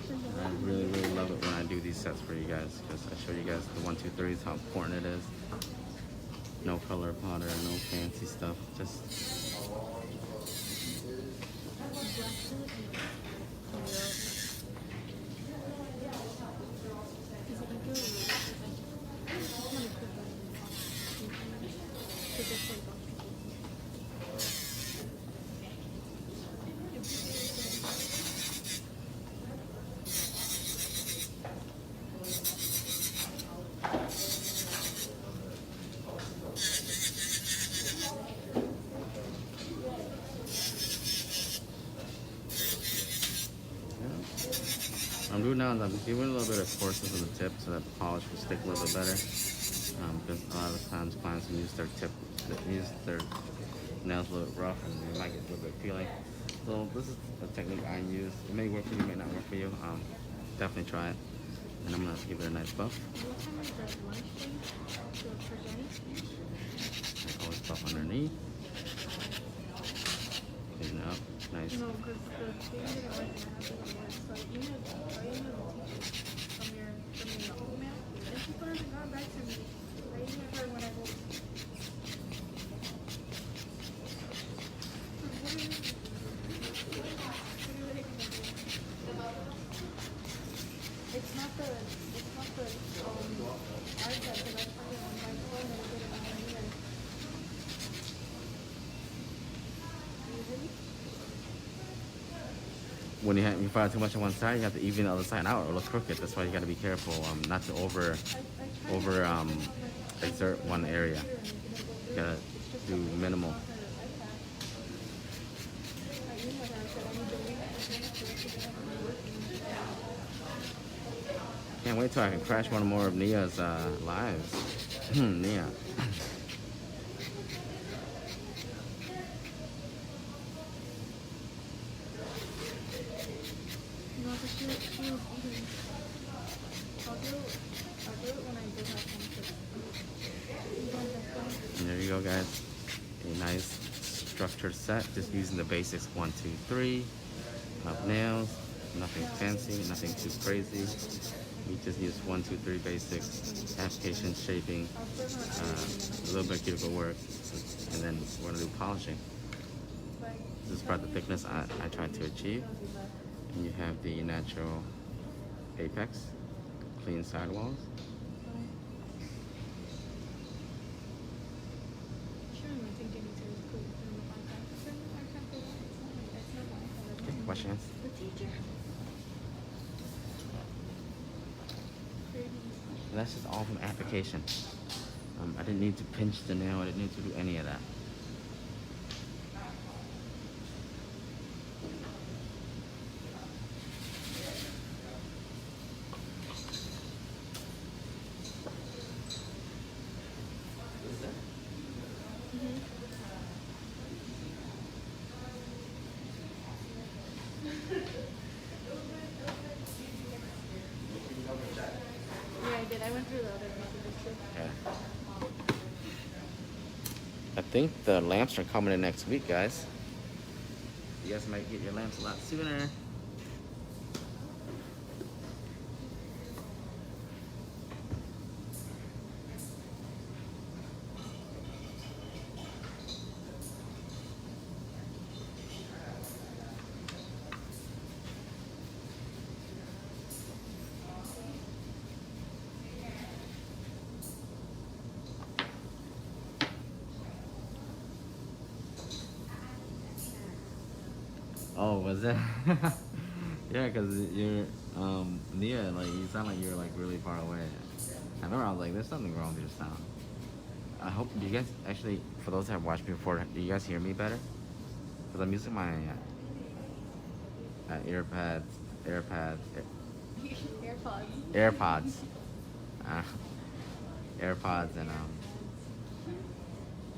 And I really, really love it when I do these sets for you guys, because I show you guys the 1, 2, 3s, how important it is. No color powder, no fancy stuff, just I'm doing now is I'm giving a little bit of coarseness on the tip so that the polish will stick a little bit better. Because a lot of times clients will use their nails a little bit rough and they might get a little bit peeling. So this is a technique I use. It may work for you, it may not work for you. Definitely try it. And I'm gonna give it a nice buff. I always buff underneath. Clean it up. Nice. No, because the thing that I went to happen was, like, you know the teacher from your old man, and she still hasn't gone back to me. I emailed her when I go. It's not the art that, because I found it on my phone and I did it on my ear. When you fire too much on one side, you have to even the other side out or look crooked. That's why you got to be careful not to over exert one area. You gotta do minimal. Can't wait till I can crash one more of Nia's lives. Nia. No, but she was eating. I'll do it when I do have some. And there you go, guys. A nice structured set, just using the basics 1, 2, 3 of nails. Nothing fancy, nothing too crazy. We just use 1, 2, 3 basics, application, shaping, a little bit of cuticle work, and then we're gonna do polishing. This is part of the thickness I tried to achieve. And you have the natural apex, clean sidewalls. Okay, wash your hands. And that's just all from application. I didn't need to pinch the nail, I didn't need to do any of that. Yeah, I did. I went through the other messages too. Yeah. I think the lamps are coming in next week, guys. You guys might get your lamps a lot sooner. Oh, was that? Yeah, cause you're Nia, like you sound like you're like really far away. I remember I was like, there's something wrong with your sound. I hope, do you guys actually, for those that have watched me before, do you guys hear me better? Cause I'm using my AirPods, AirPods, AirPods. AirPods, uh, AirPods, and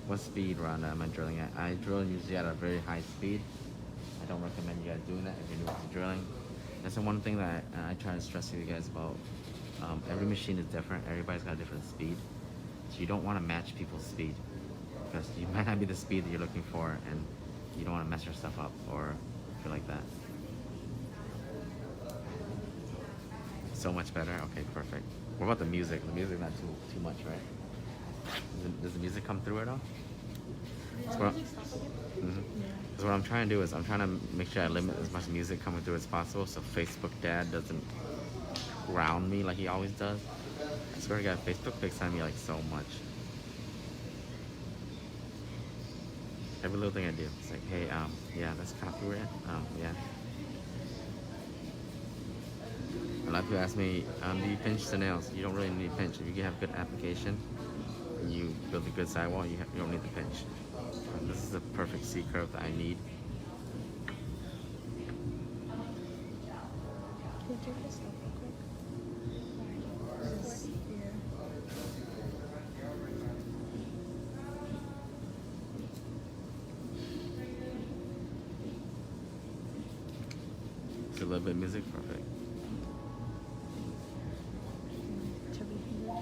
what speed run am I drilling at? I drill usually at a very high speed. I don't recommend you guys doing that if you're new to drilling. That's the one thing that I try to stress to you guys about. Every machine is different. Everybody's got a different speed. So you don't want to match people's speed. Because you might not be the speed that you're looking for, and you don't want to mess your stuff up or feel like that. So much better? Okay, perfect. What about the music? The music not too much, right? Does the music come through at all? That's what Because what I'm trying to do is I'm trying to make sure I limit as much music coming through as possible so Facebook Dad doesn't ground me like he always does. I swear to God, Facebook picks on me like so much. Every little thing I do, it's like, hey, yeah, that's copyright. Yeah. A lot of people ask me, do you pinch the nails? You don't really need to pinch. If you have good application, and you build a good sidewall, you don't need to pinch. This is the perfect C curve that I need. Can you take this off real quick? Yeah. It's a little bit of music, perfect. Chubby fingers.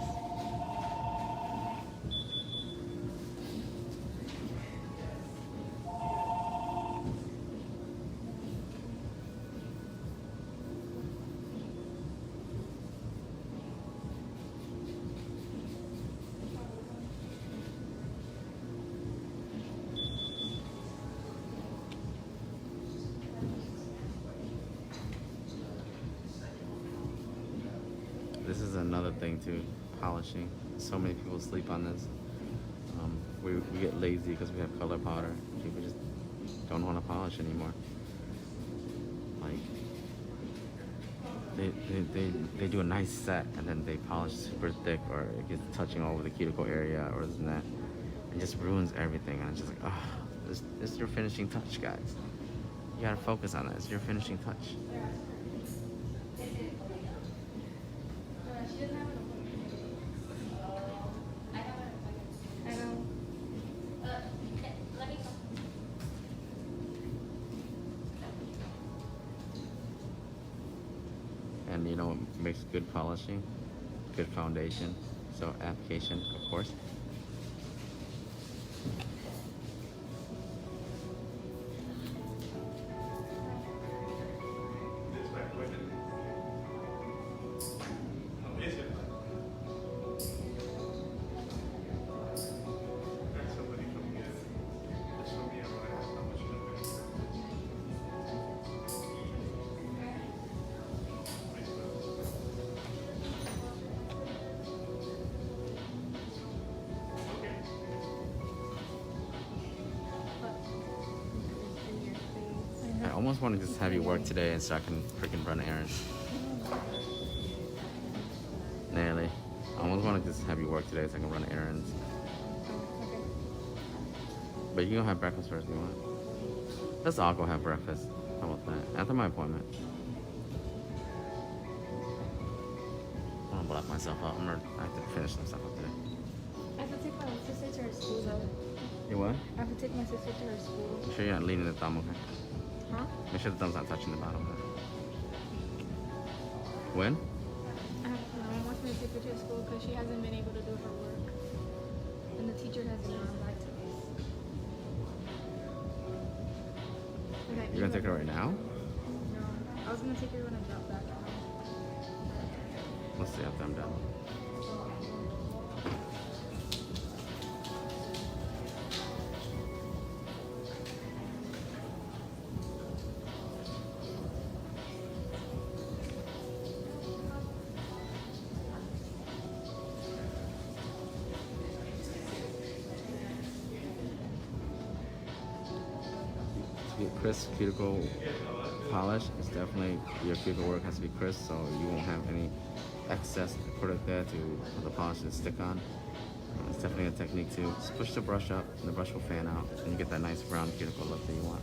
This is another thing too, polishing. So many people sleep on this. We get lazy because we have color powder. People just don't want to polish anymore. Like they do a nice set and then they polish super thick, or it gets touching all over the cuticle area or this and that. It just ruins everything. And it's just like, oh, this is your finishing touch, guys. You gotta focus on that. It's your finishing touch. I know. And you know what makes good polishing? Good foundation. So application, of course. I almost want to just have you work today and so I can freaking run errands. Natalie, I almost want to just have you work today so I can run errands. Okay. But you can go have breakfast first if you want. Let's all go have breakfast. How about that? After my appointment. I'm gonna block myself out. I have to finish some stuff up today. I have to take my sister to her school though. You what? I have to take my sister to her school. Make sure you're not leaning the thumb, okay? Huh? Make sure the thumb's not touching the bottom. Okay? When? My mom wants me to take her to school because she hasn't been able to do her work. And the teacher hasn't gone back to us. You're gonna take her right now? No. I was going to take her when I got back. Let's see after I'm done. crisp cuticle polish. It's definitely, your cuticle work has to be crisp, so you won't have any excess product there for the polish to stick on. It's definitely a technique too. Just push the brush up, and the brush will fan out, and you get that nice brown cuticle look that you want.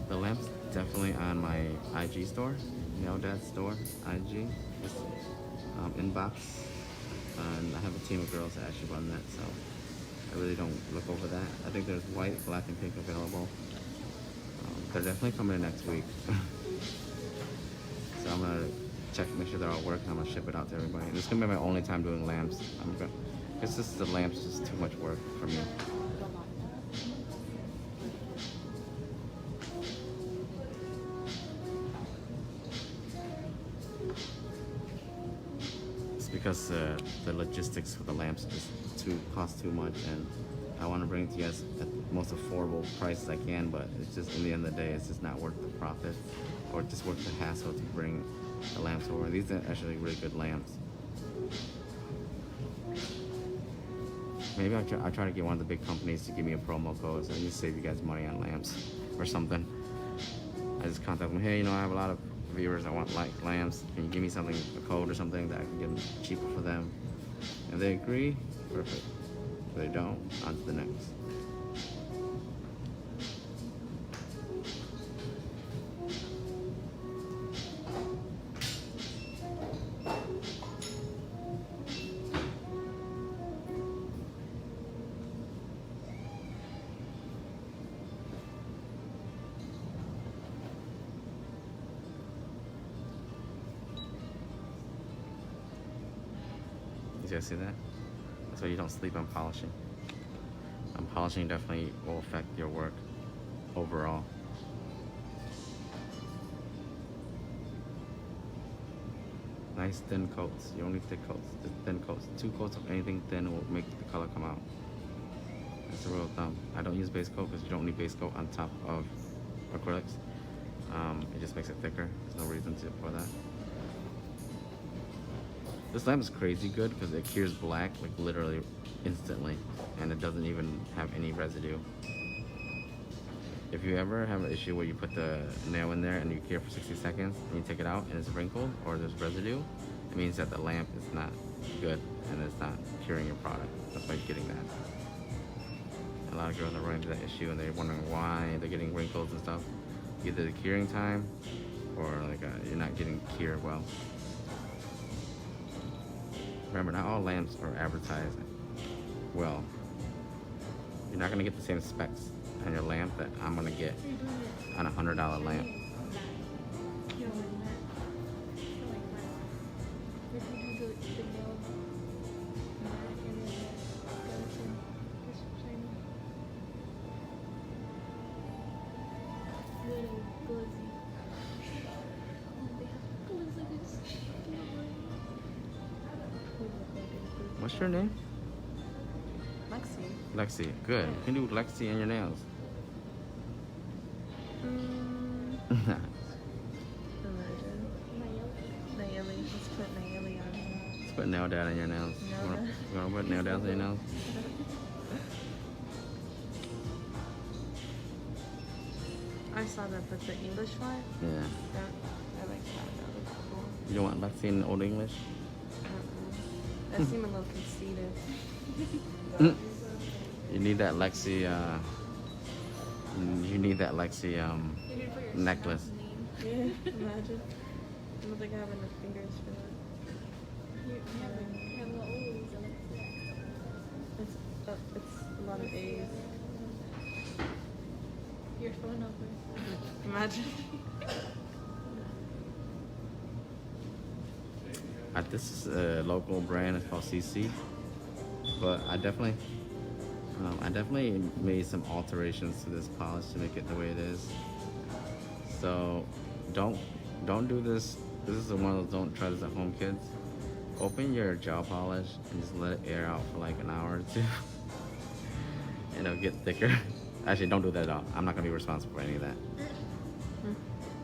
The lamp's definitely on my IG store, Nail Dad store, IG. It's inbox, and I have a team of girls that actually run that, so I really don't look over that. I think there's white, black, and pink available. They're definitely coming in next week. So I'm gonna check, make sure they're all working. I'm gonna ship it out to everybody. And it's gonna be my only time doing lamps. It's just the lamps is just too much work for me. It's because the logistics for the lamps cost too much, and I want to bring it to you guys at the most affordable prices I can, but it's just, in the end of the day, it's just not worth the profit or just worth the hassle to bring the lamps over. These are actually really good lamps. Maybe I'll try to get one of the big companies to give me a promo code so I can save you guys money on lamps or something. I just contact them, hey, I have a lot of viewers that want like lamps. Can you give me something, a code or something that I can get them cheaper for them? If they agree, perfect. If they don't, on to the next. You guys see that? So you don't sleep on polishing. Polishing definitely will affect your work overall. Nice thin coats. You don't need thick coats, just thin coats. 2 coats of anything thin will make the color come out. That's a real thumb. I don't use base coat because you don't need base coat on top of acrylics. It just makes it thicker. There's no reason for that. This lamp is crazy good because it cures black like literally instantly, and it doesn't even have any residue. If you ever have an issue where you put the nail in there and you cure for 60 seconds and you take it out and it's wrinkled or there's residue, it means that the lamp is not good and it's not curing your product. That's why you're getting that. A lot of girls are running into that issue and they're wondering why they're getting wrinkles and stuff. Either the curing time or like you're not getting cured well. Remember, not all lamps are advertised well. You're not gonna get the same specs on your lamp that I'm gonna get on a $100 lamp. What's your name? Lexi. Lexi. Good. You can do Lexi in your nails. Imagine. Nayeli. Let's put Nayeli on here. Let's put Nail Dad in your nails. You wanna put Nail Dad in your nails? I saw that, but the English one? Yeah. I like that. That looks cool. You don't want Lexi in Old English? That seemed a little conceited. You need that Lexi, you need that Lexi, necklace. Yeah, imagine. I don't think I have enough fingers for that. It's a lot of A's. Your phone number. Imagine. This is a local brand. It's called CC. But I definitely made some alterations to this polish to make it the way it is. So don't do this. This is one of those don't try this at home, kids. Open your gel polish and just let it air out for like an hour or 2, and it'll get thicker. Actually, don't do that at all. I'm not gonna be responsible for any of that.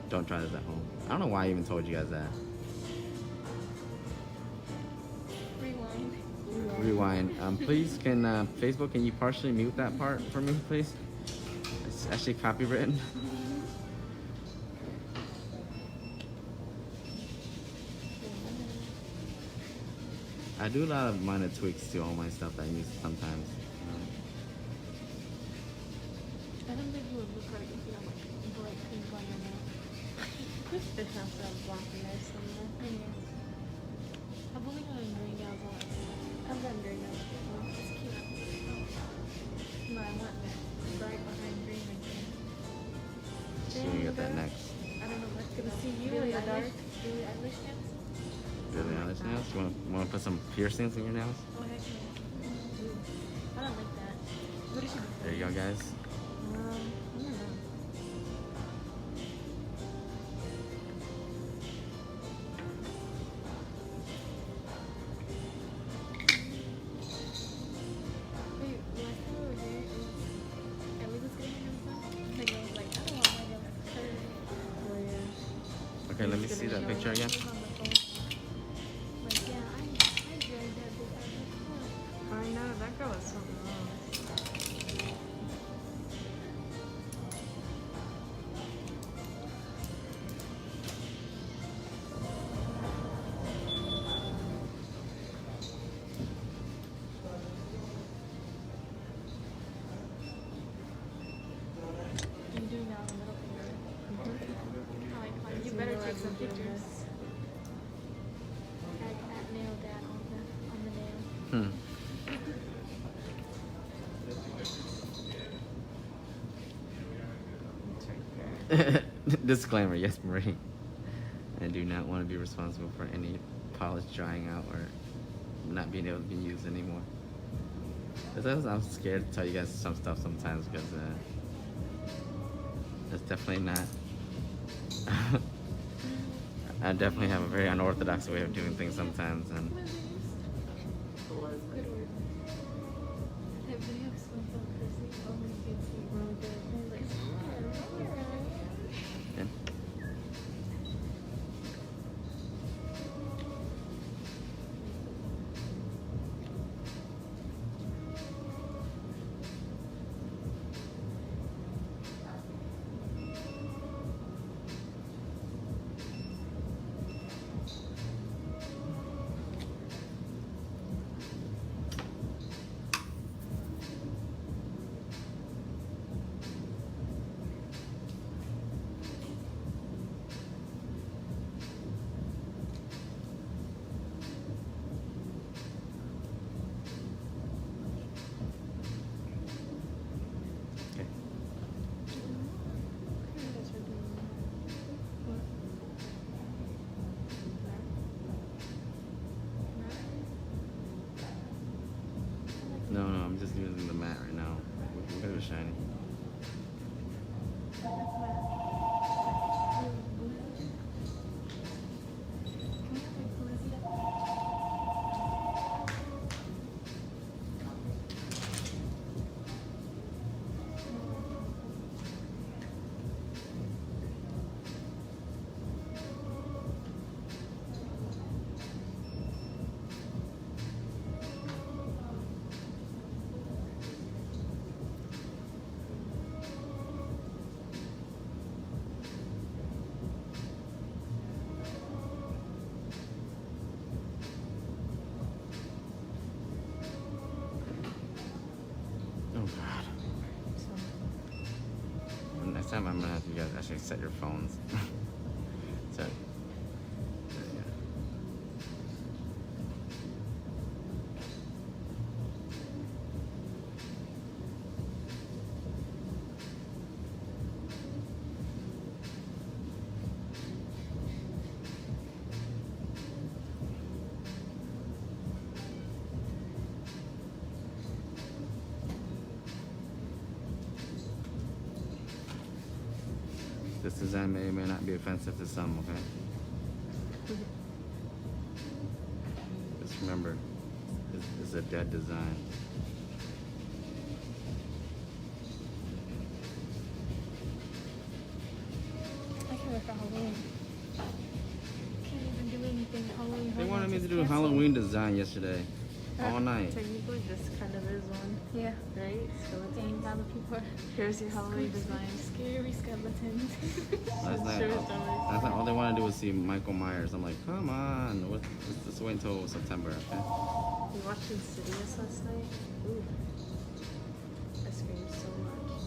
Don't try this at home. I don't know why I even told you guys that. Rewind. Rewind. Please, can Facebook, can you partially mute that part for me, please? It's actually copywritten. I do a lot of minor tweaks to all my stuff that I use sometimes. I don't think you would look right if you have like bright pink on your nail. It has to have black nails somewhere. Yeah. I've only gotten green nails on it. I've done green nails before. It's cute. No, I want that bright behind green right there. So you get that next. I don't know what's Gonna see you Billie in the dark. Eilish. Billie Eilish nails? Billie Eilish nails? You want to put some piercings in your nails? Oh, heck no. I don't like that. What is she doing? There you go, guys. I don't know. Wait, last time we were here, Ellie was getting her nails done. Like, I was like, I don't want my nails curved. Oh yeah. Okay, let me see that picture again. She was on the phone. Like, yeah, I enjoyed that before. I know that girl is something else. I'm doing now the middle finger. I like how you better take some pictures. At nail dad on the nail. Disclaimer, yes, Marie. I do not want to be responsible for any polish drying out or not being able to be used anymore. Because I'm scared to tell you guys some stuff sometimes because it's definitely not. I definitely have a very unorthodox way of doing things sometimes, and Good word. That video was so fun, Chrissy. Oh my goodness. Really good. Like, yeah. Okay. No, I'm just using the matte right now. Look at it shiny. Oh God. Next time I'm gonna have you guys actually set your phones. So, yeah. This design may or may not be offensive to some, okay? Just remember, it's a dead design. I can't wait for Halloween. Can't even do anything Halloween. They wanted me to just do a cancel. Halloween design yesterday. all night. Technically, this kind of is one. Yeah. Right? Dang, now the people are Here's your Halloween design. scary skeletons. Last night, Sure as dumb. last night all they wanted to do was see Michael Myers. I'm like, come on, let's just wait until September, okay? We watched Insidious last night. Ooh. I screamed so much.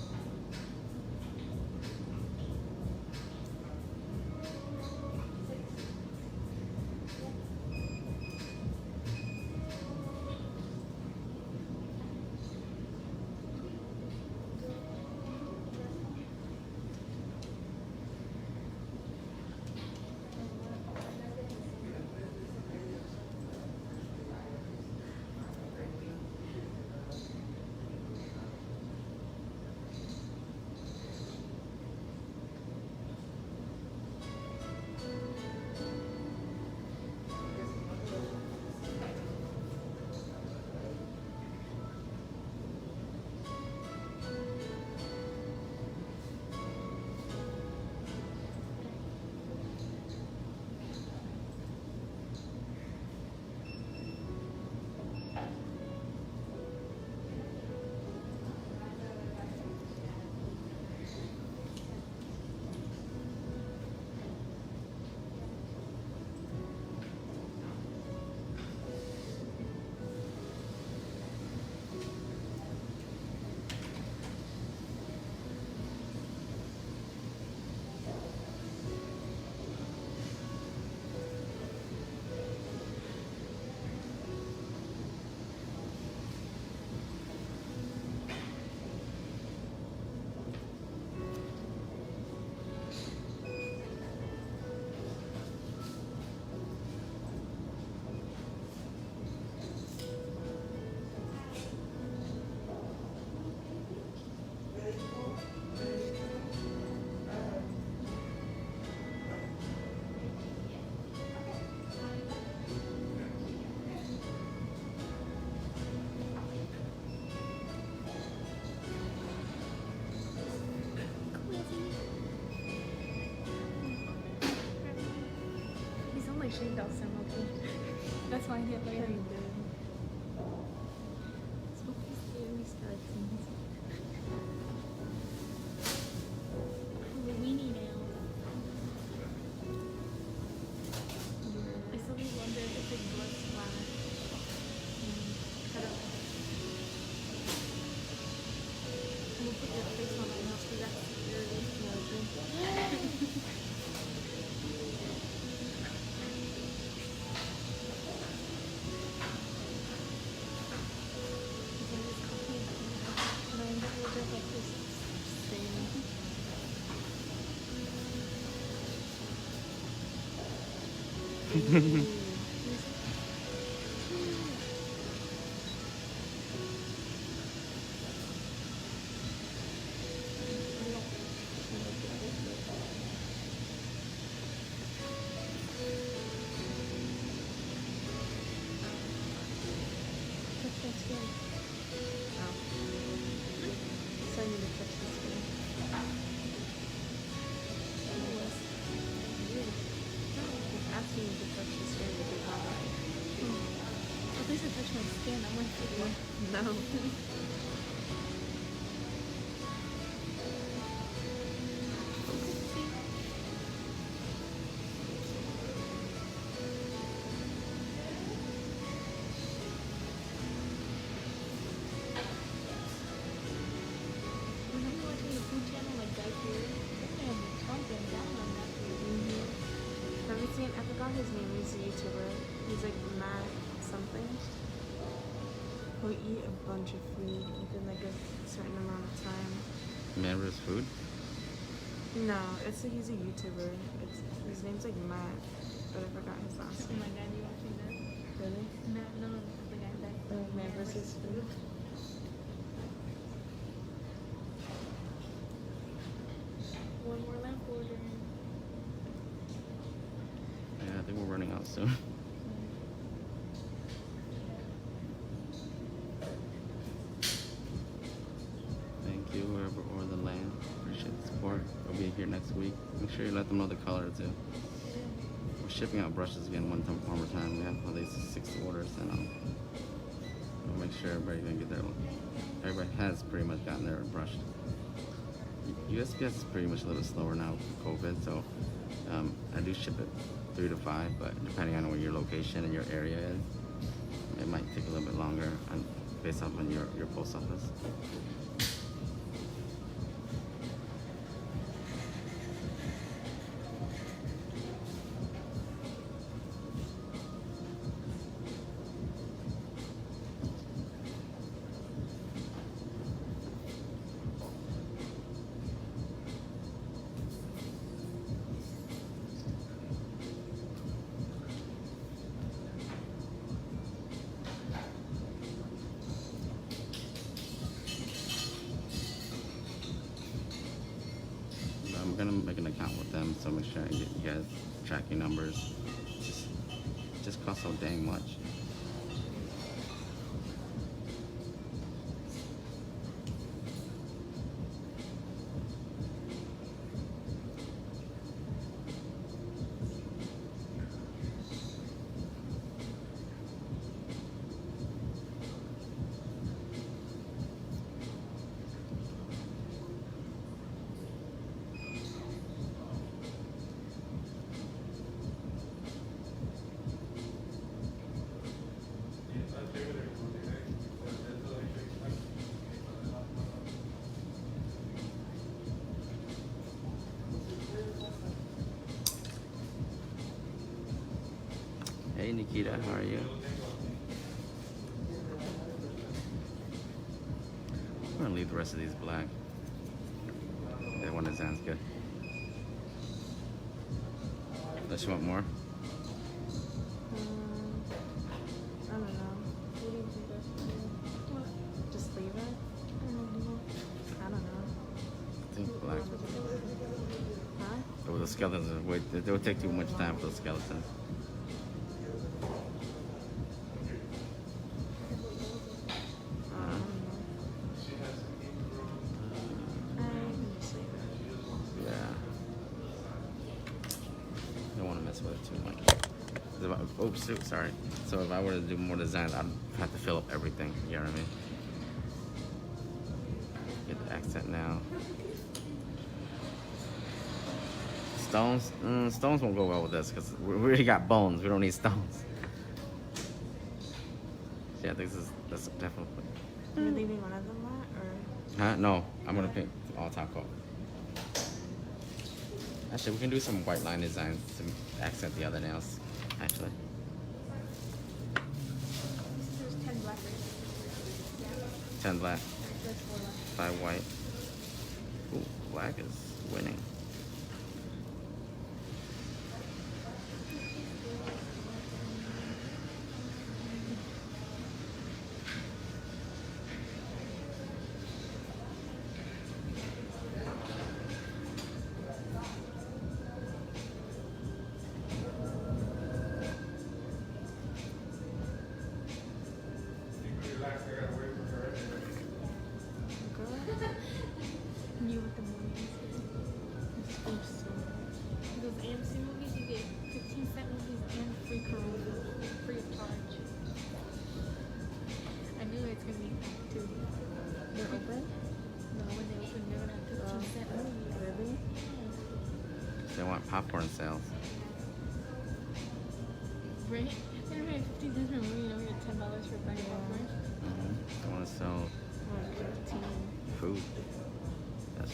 He's only Shane Dawson, okay? That's why I didn't like him. Spooky, scary skeletons. Halloweeny nails. I suddenly wonder if it's like blood splash. I don't know. I'm gonna put your face on my nails because that's scary. So I need to touch this one. If asking you to touch this one would be hard. At least I touched my skin. I'm like, No. when I'm watching the food channel, like Guy Fieri, they're gonna be thumping down on that food. Have you seen? I forgot his name. He's a YouTuber. He's like Matt something. Who eat a bunch of food within like a certain amount of time. Man versus food? No, he's a YouTuber. His name's like Matt, but I forgot his last Oh name. my god, you watching that? Really? No, the guy that. Man versus food. One more lamp order. Yeah, I think we're running out soon. Thank you, whoever ordered the lamp. Appreciate the support. We'll be here next week. Make sure you let them know the color too. We're shipping out brushes again one more time. We have at least 6 orders, and We'll make sure everybody can get their. Everybody has pretty much gotten their brushed. USPS is pretty much a little slower now with COVID, so I do ship it 3 to 5, but depending on where your location and your area is, it might take a little bit longer based off on your post office. I'm gonna make an account with them, so make sure I get you guys tracking numbers. Just costs so dang much. Hey Nikita, how are you? I'm gonna leave the rest of these black. That one designs good. Unless you want more? I don't know. What do you think I should do? What? Just leave it? I don't know. I think black. Huh? Oh, the skeletons are way, they would take too much time for the skeletons. With it too much. Oops, sorry. So if I were to do more designs, I'd have to fill up everything. You know what I mean? Get the accent now. Stones? Stones won't go well with this because we already got bones. We don't need stones. Yeah, I think that's definitely. You're leaving one of them that, or? Huh? No, I'm gonna paint all top coat. Actually, we can do some white line designs to accent the other nails, actually. There's 10 black right? Yeah. 10 black, There's 4 left. 5 white. Ooh, black is winning. New with the movies. Those AMC movies, you get 15-cent movies and free Corona, free of charge. I knew it's gonna be packed too. They're open? No, when they open, they're gonna have 15-cent movies. Really? They want popcorn sales. Right? They're gonna have 15 cents for a movie, you know, we get $10 for a bag of popcorn. They want to sell Like 15. food.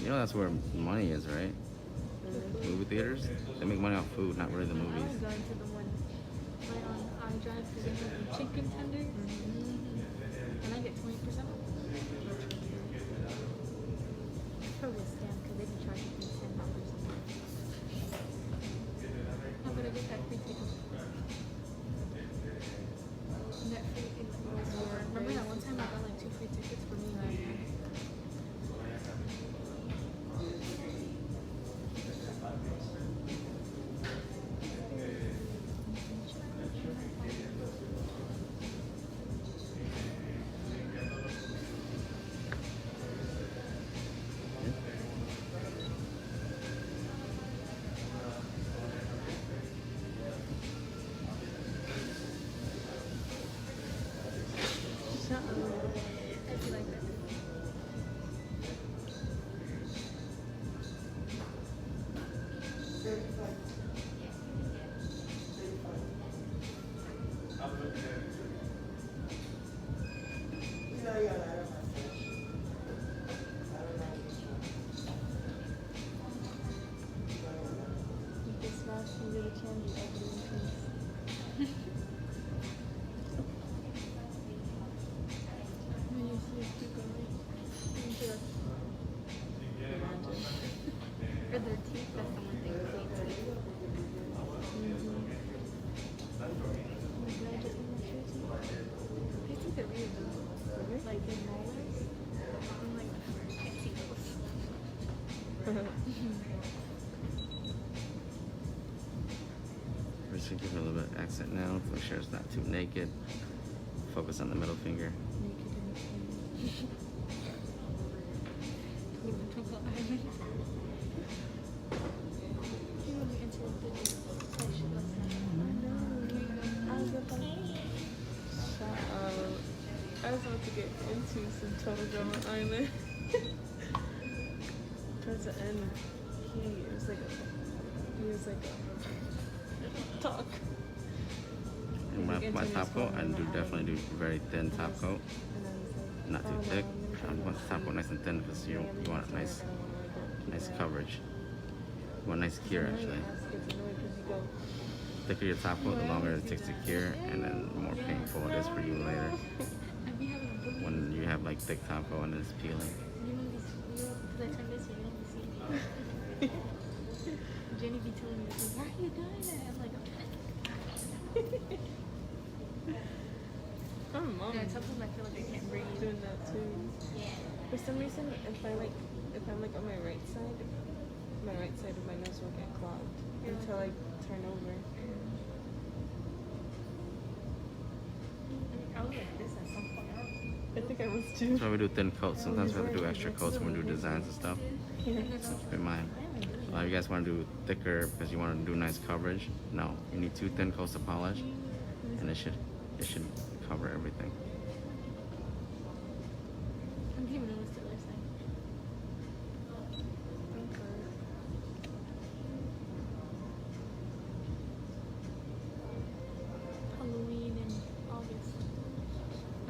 That's where money is, right? Movie theaters, they make money off food, not really the I movies. was going to the one right on iDrive because they have the chicken tenders. And I get 20% off. It's probably a scam because they be charging me $10. How about I get that free ticket? That free ticket. Remember that one time I got like 2 free tickets for me, right? These are the candy ugly things. When you see it keep going, you should have Imagine. or their teeth, that's the one thing to say too. Oh my god, I just want my shoes. I think they're weird though. It's like their molars. I'm like, whatever. I see those. We're just gonna give it a little bit of accent now to make sure it's not too naked. Focus on the middle finger. Twinkle Island. You want me to enter the session last night? I was about I was about to get into some Total Drama Island. Towards the end, he was like a talk. And when I put my top coat, I do definitely do very thin top coat, And I was like, not too thick. I want the top coat nice and thin because you want a nice coverage. You want a nice cure actually. The thicker your top coat, the longer it takes to cure, and then the more painful it is for you later I be having a book. when you have like thick top coat and it's peeling. You know this, because I turned this way, you don't see me. Jenny be telling me, why are you doing that? I'm like, Oh, mom. yeah, sometimes I feel like I can't breathe. Doing that too. Yeah. For some reason, if I'm like on my right side of my nose will get clogged until I turn over. I was like this at some point. I think I was too. That's why we do thin coats. Sometimes we have to do extra coats when we do designs and stuff. Yeah. So keep in mind. A lot of you guys want to do thicker because you want to do nice coverage. No, you need 2 thin coats to polish, and it should cover everything. I didn't even notice the other side. Halloween in August.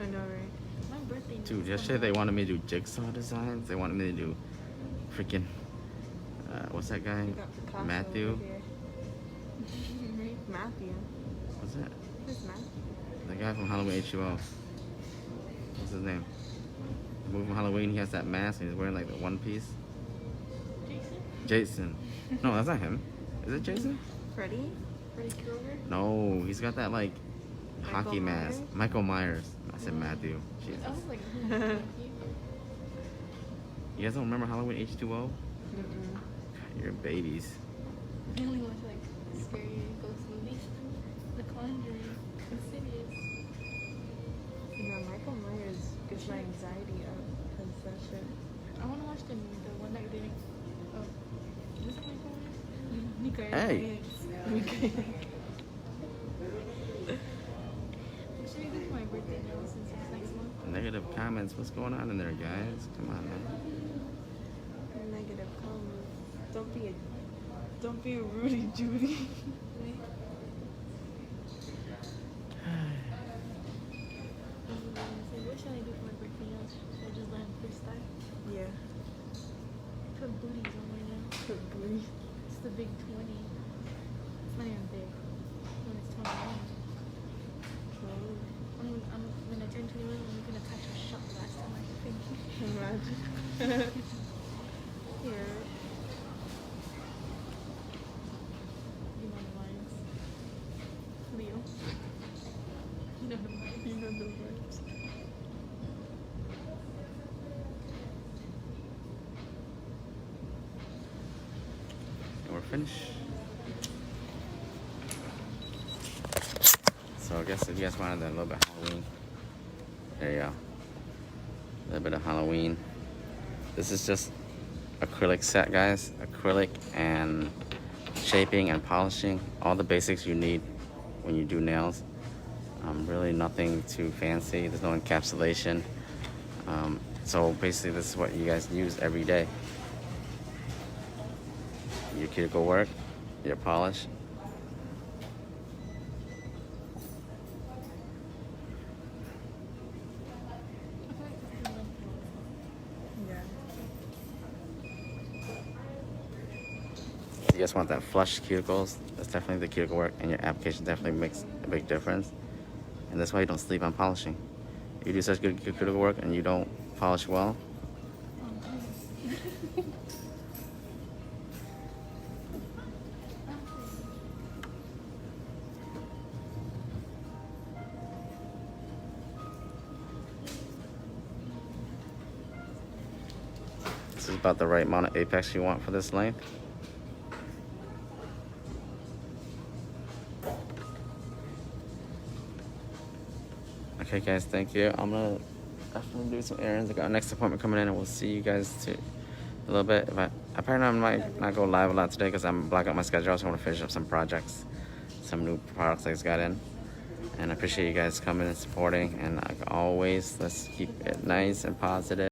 I know, right? My birthday. Dude, next yesterday month. they wanted me to do jigsaw designs. They wanted me to do freaking what's that guy? We got Picasso Matthew. over here. Matthew. What's that? Who's Matthew? The guy from Halloween H2O. What's his name? The movie from Halloween. He has that mask and he's wearing like the one piece. Jason? Jason. No, that's not him. Is it Jason? Freddie? Freddy Krueger? No, he's got that like Michael hockey mask. Myers? Michael Myers. I said Matthew. Jesus. I was like, who's Matthew? You guys don't remember Halloween H2O? Mm-mm. You're babies. I only watch like scary ghost movies. The Conjuring. Insidious. You know, Michael Myers gets my anxiety up because that shit. I want to watch the one that didn't. Oh. Is it Michael Myers? Nico. Hey. What should we do for my birthday now since it's next month? Negative comments. What's going on in there, guys? Come on, man. Negative comments. Don't be a Rudy Judy. What should I do for my birthday now? Should I just let him freestyle? Yeah. Put booties on right now. Put booty. It's the big 20. It's not even big. When it's 21. When I turn 21, I'm gonna catch a shot last time I think. Imagine. Yeah. You know the lines. Leo. You know the lines. You know the words. And we're finished. So I guess if you guys wanted a little bit of Halloween, there you go. A little bit of Halloween. This is just acrylic set, guys. Acrylic and shaping and polishing. All the basics you need when you do nails. Really nothing too fancy. There's no encapsulation. So basically this is what you guys use every day. Your cuticle work, your polish. Yeah. you guys want that flush cuticles, that's definitely the cuticle work, and your application definitely makes a big difference. And that's why you don't sleep on polishing. You do such good cuticle work and you don't polish well. This is about the right amount of apex you want for this length. Okay guys, thank you. I'm gonna definitely do some errands. I got a next appointment coming in, and we'll see you guys too a little bit. Apparently I might not go live a lot today because I'm blocking out my schedule. So I want to finish up some projects, some new products I just got in. And I appreciate you guys coming and supporting. And like always, let's keep it nice and positive.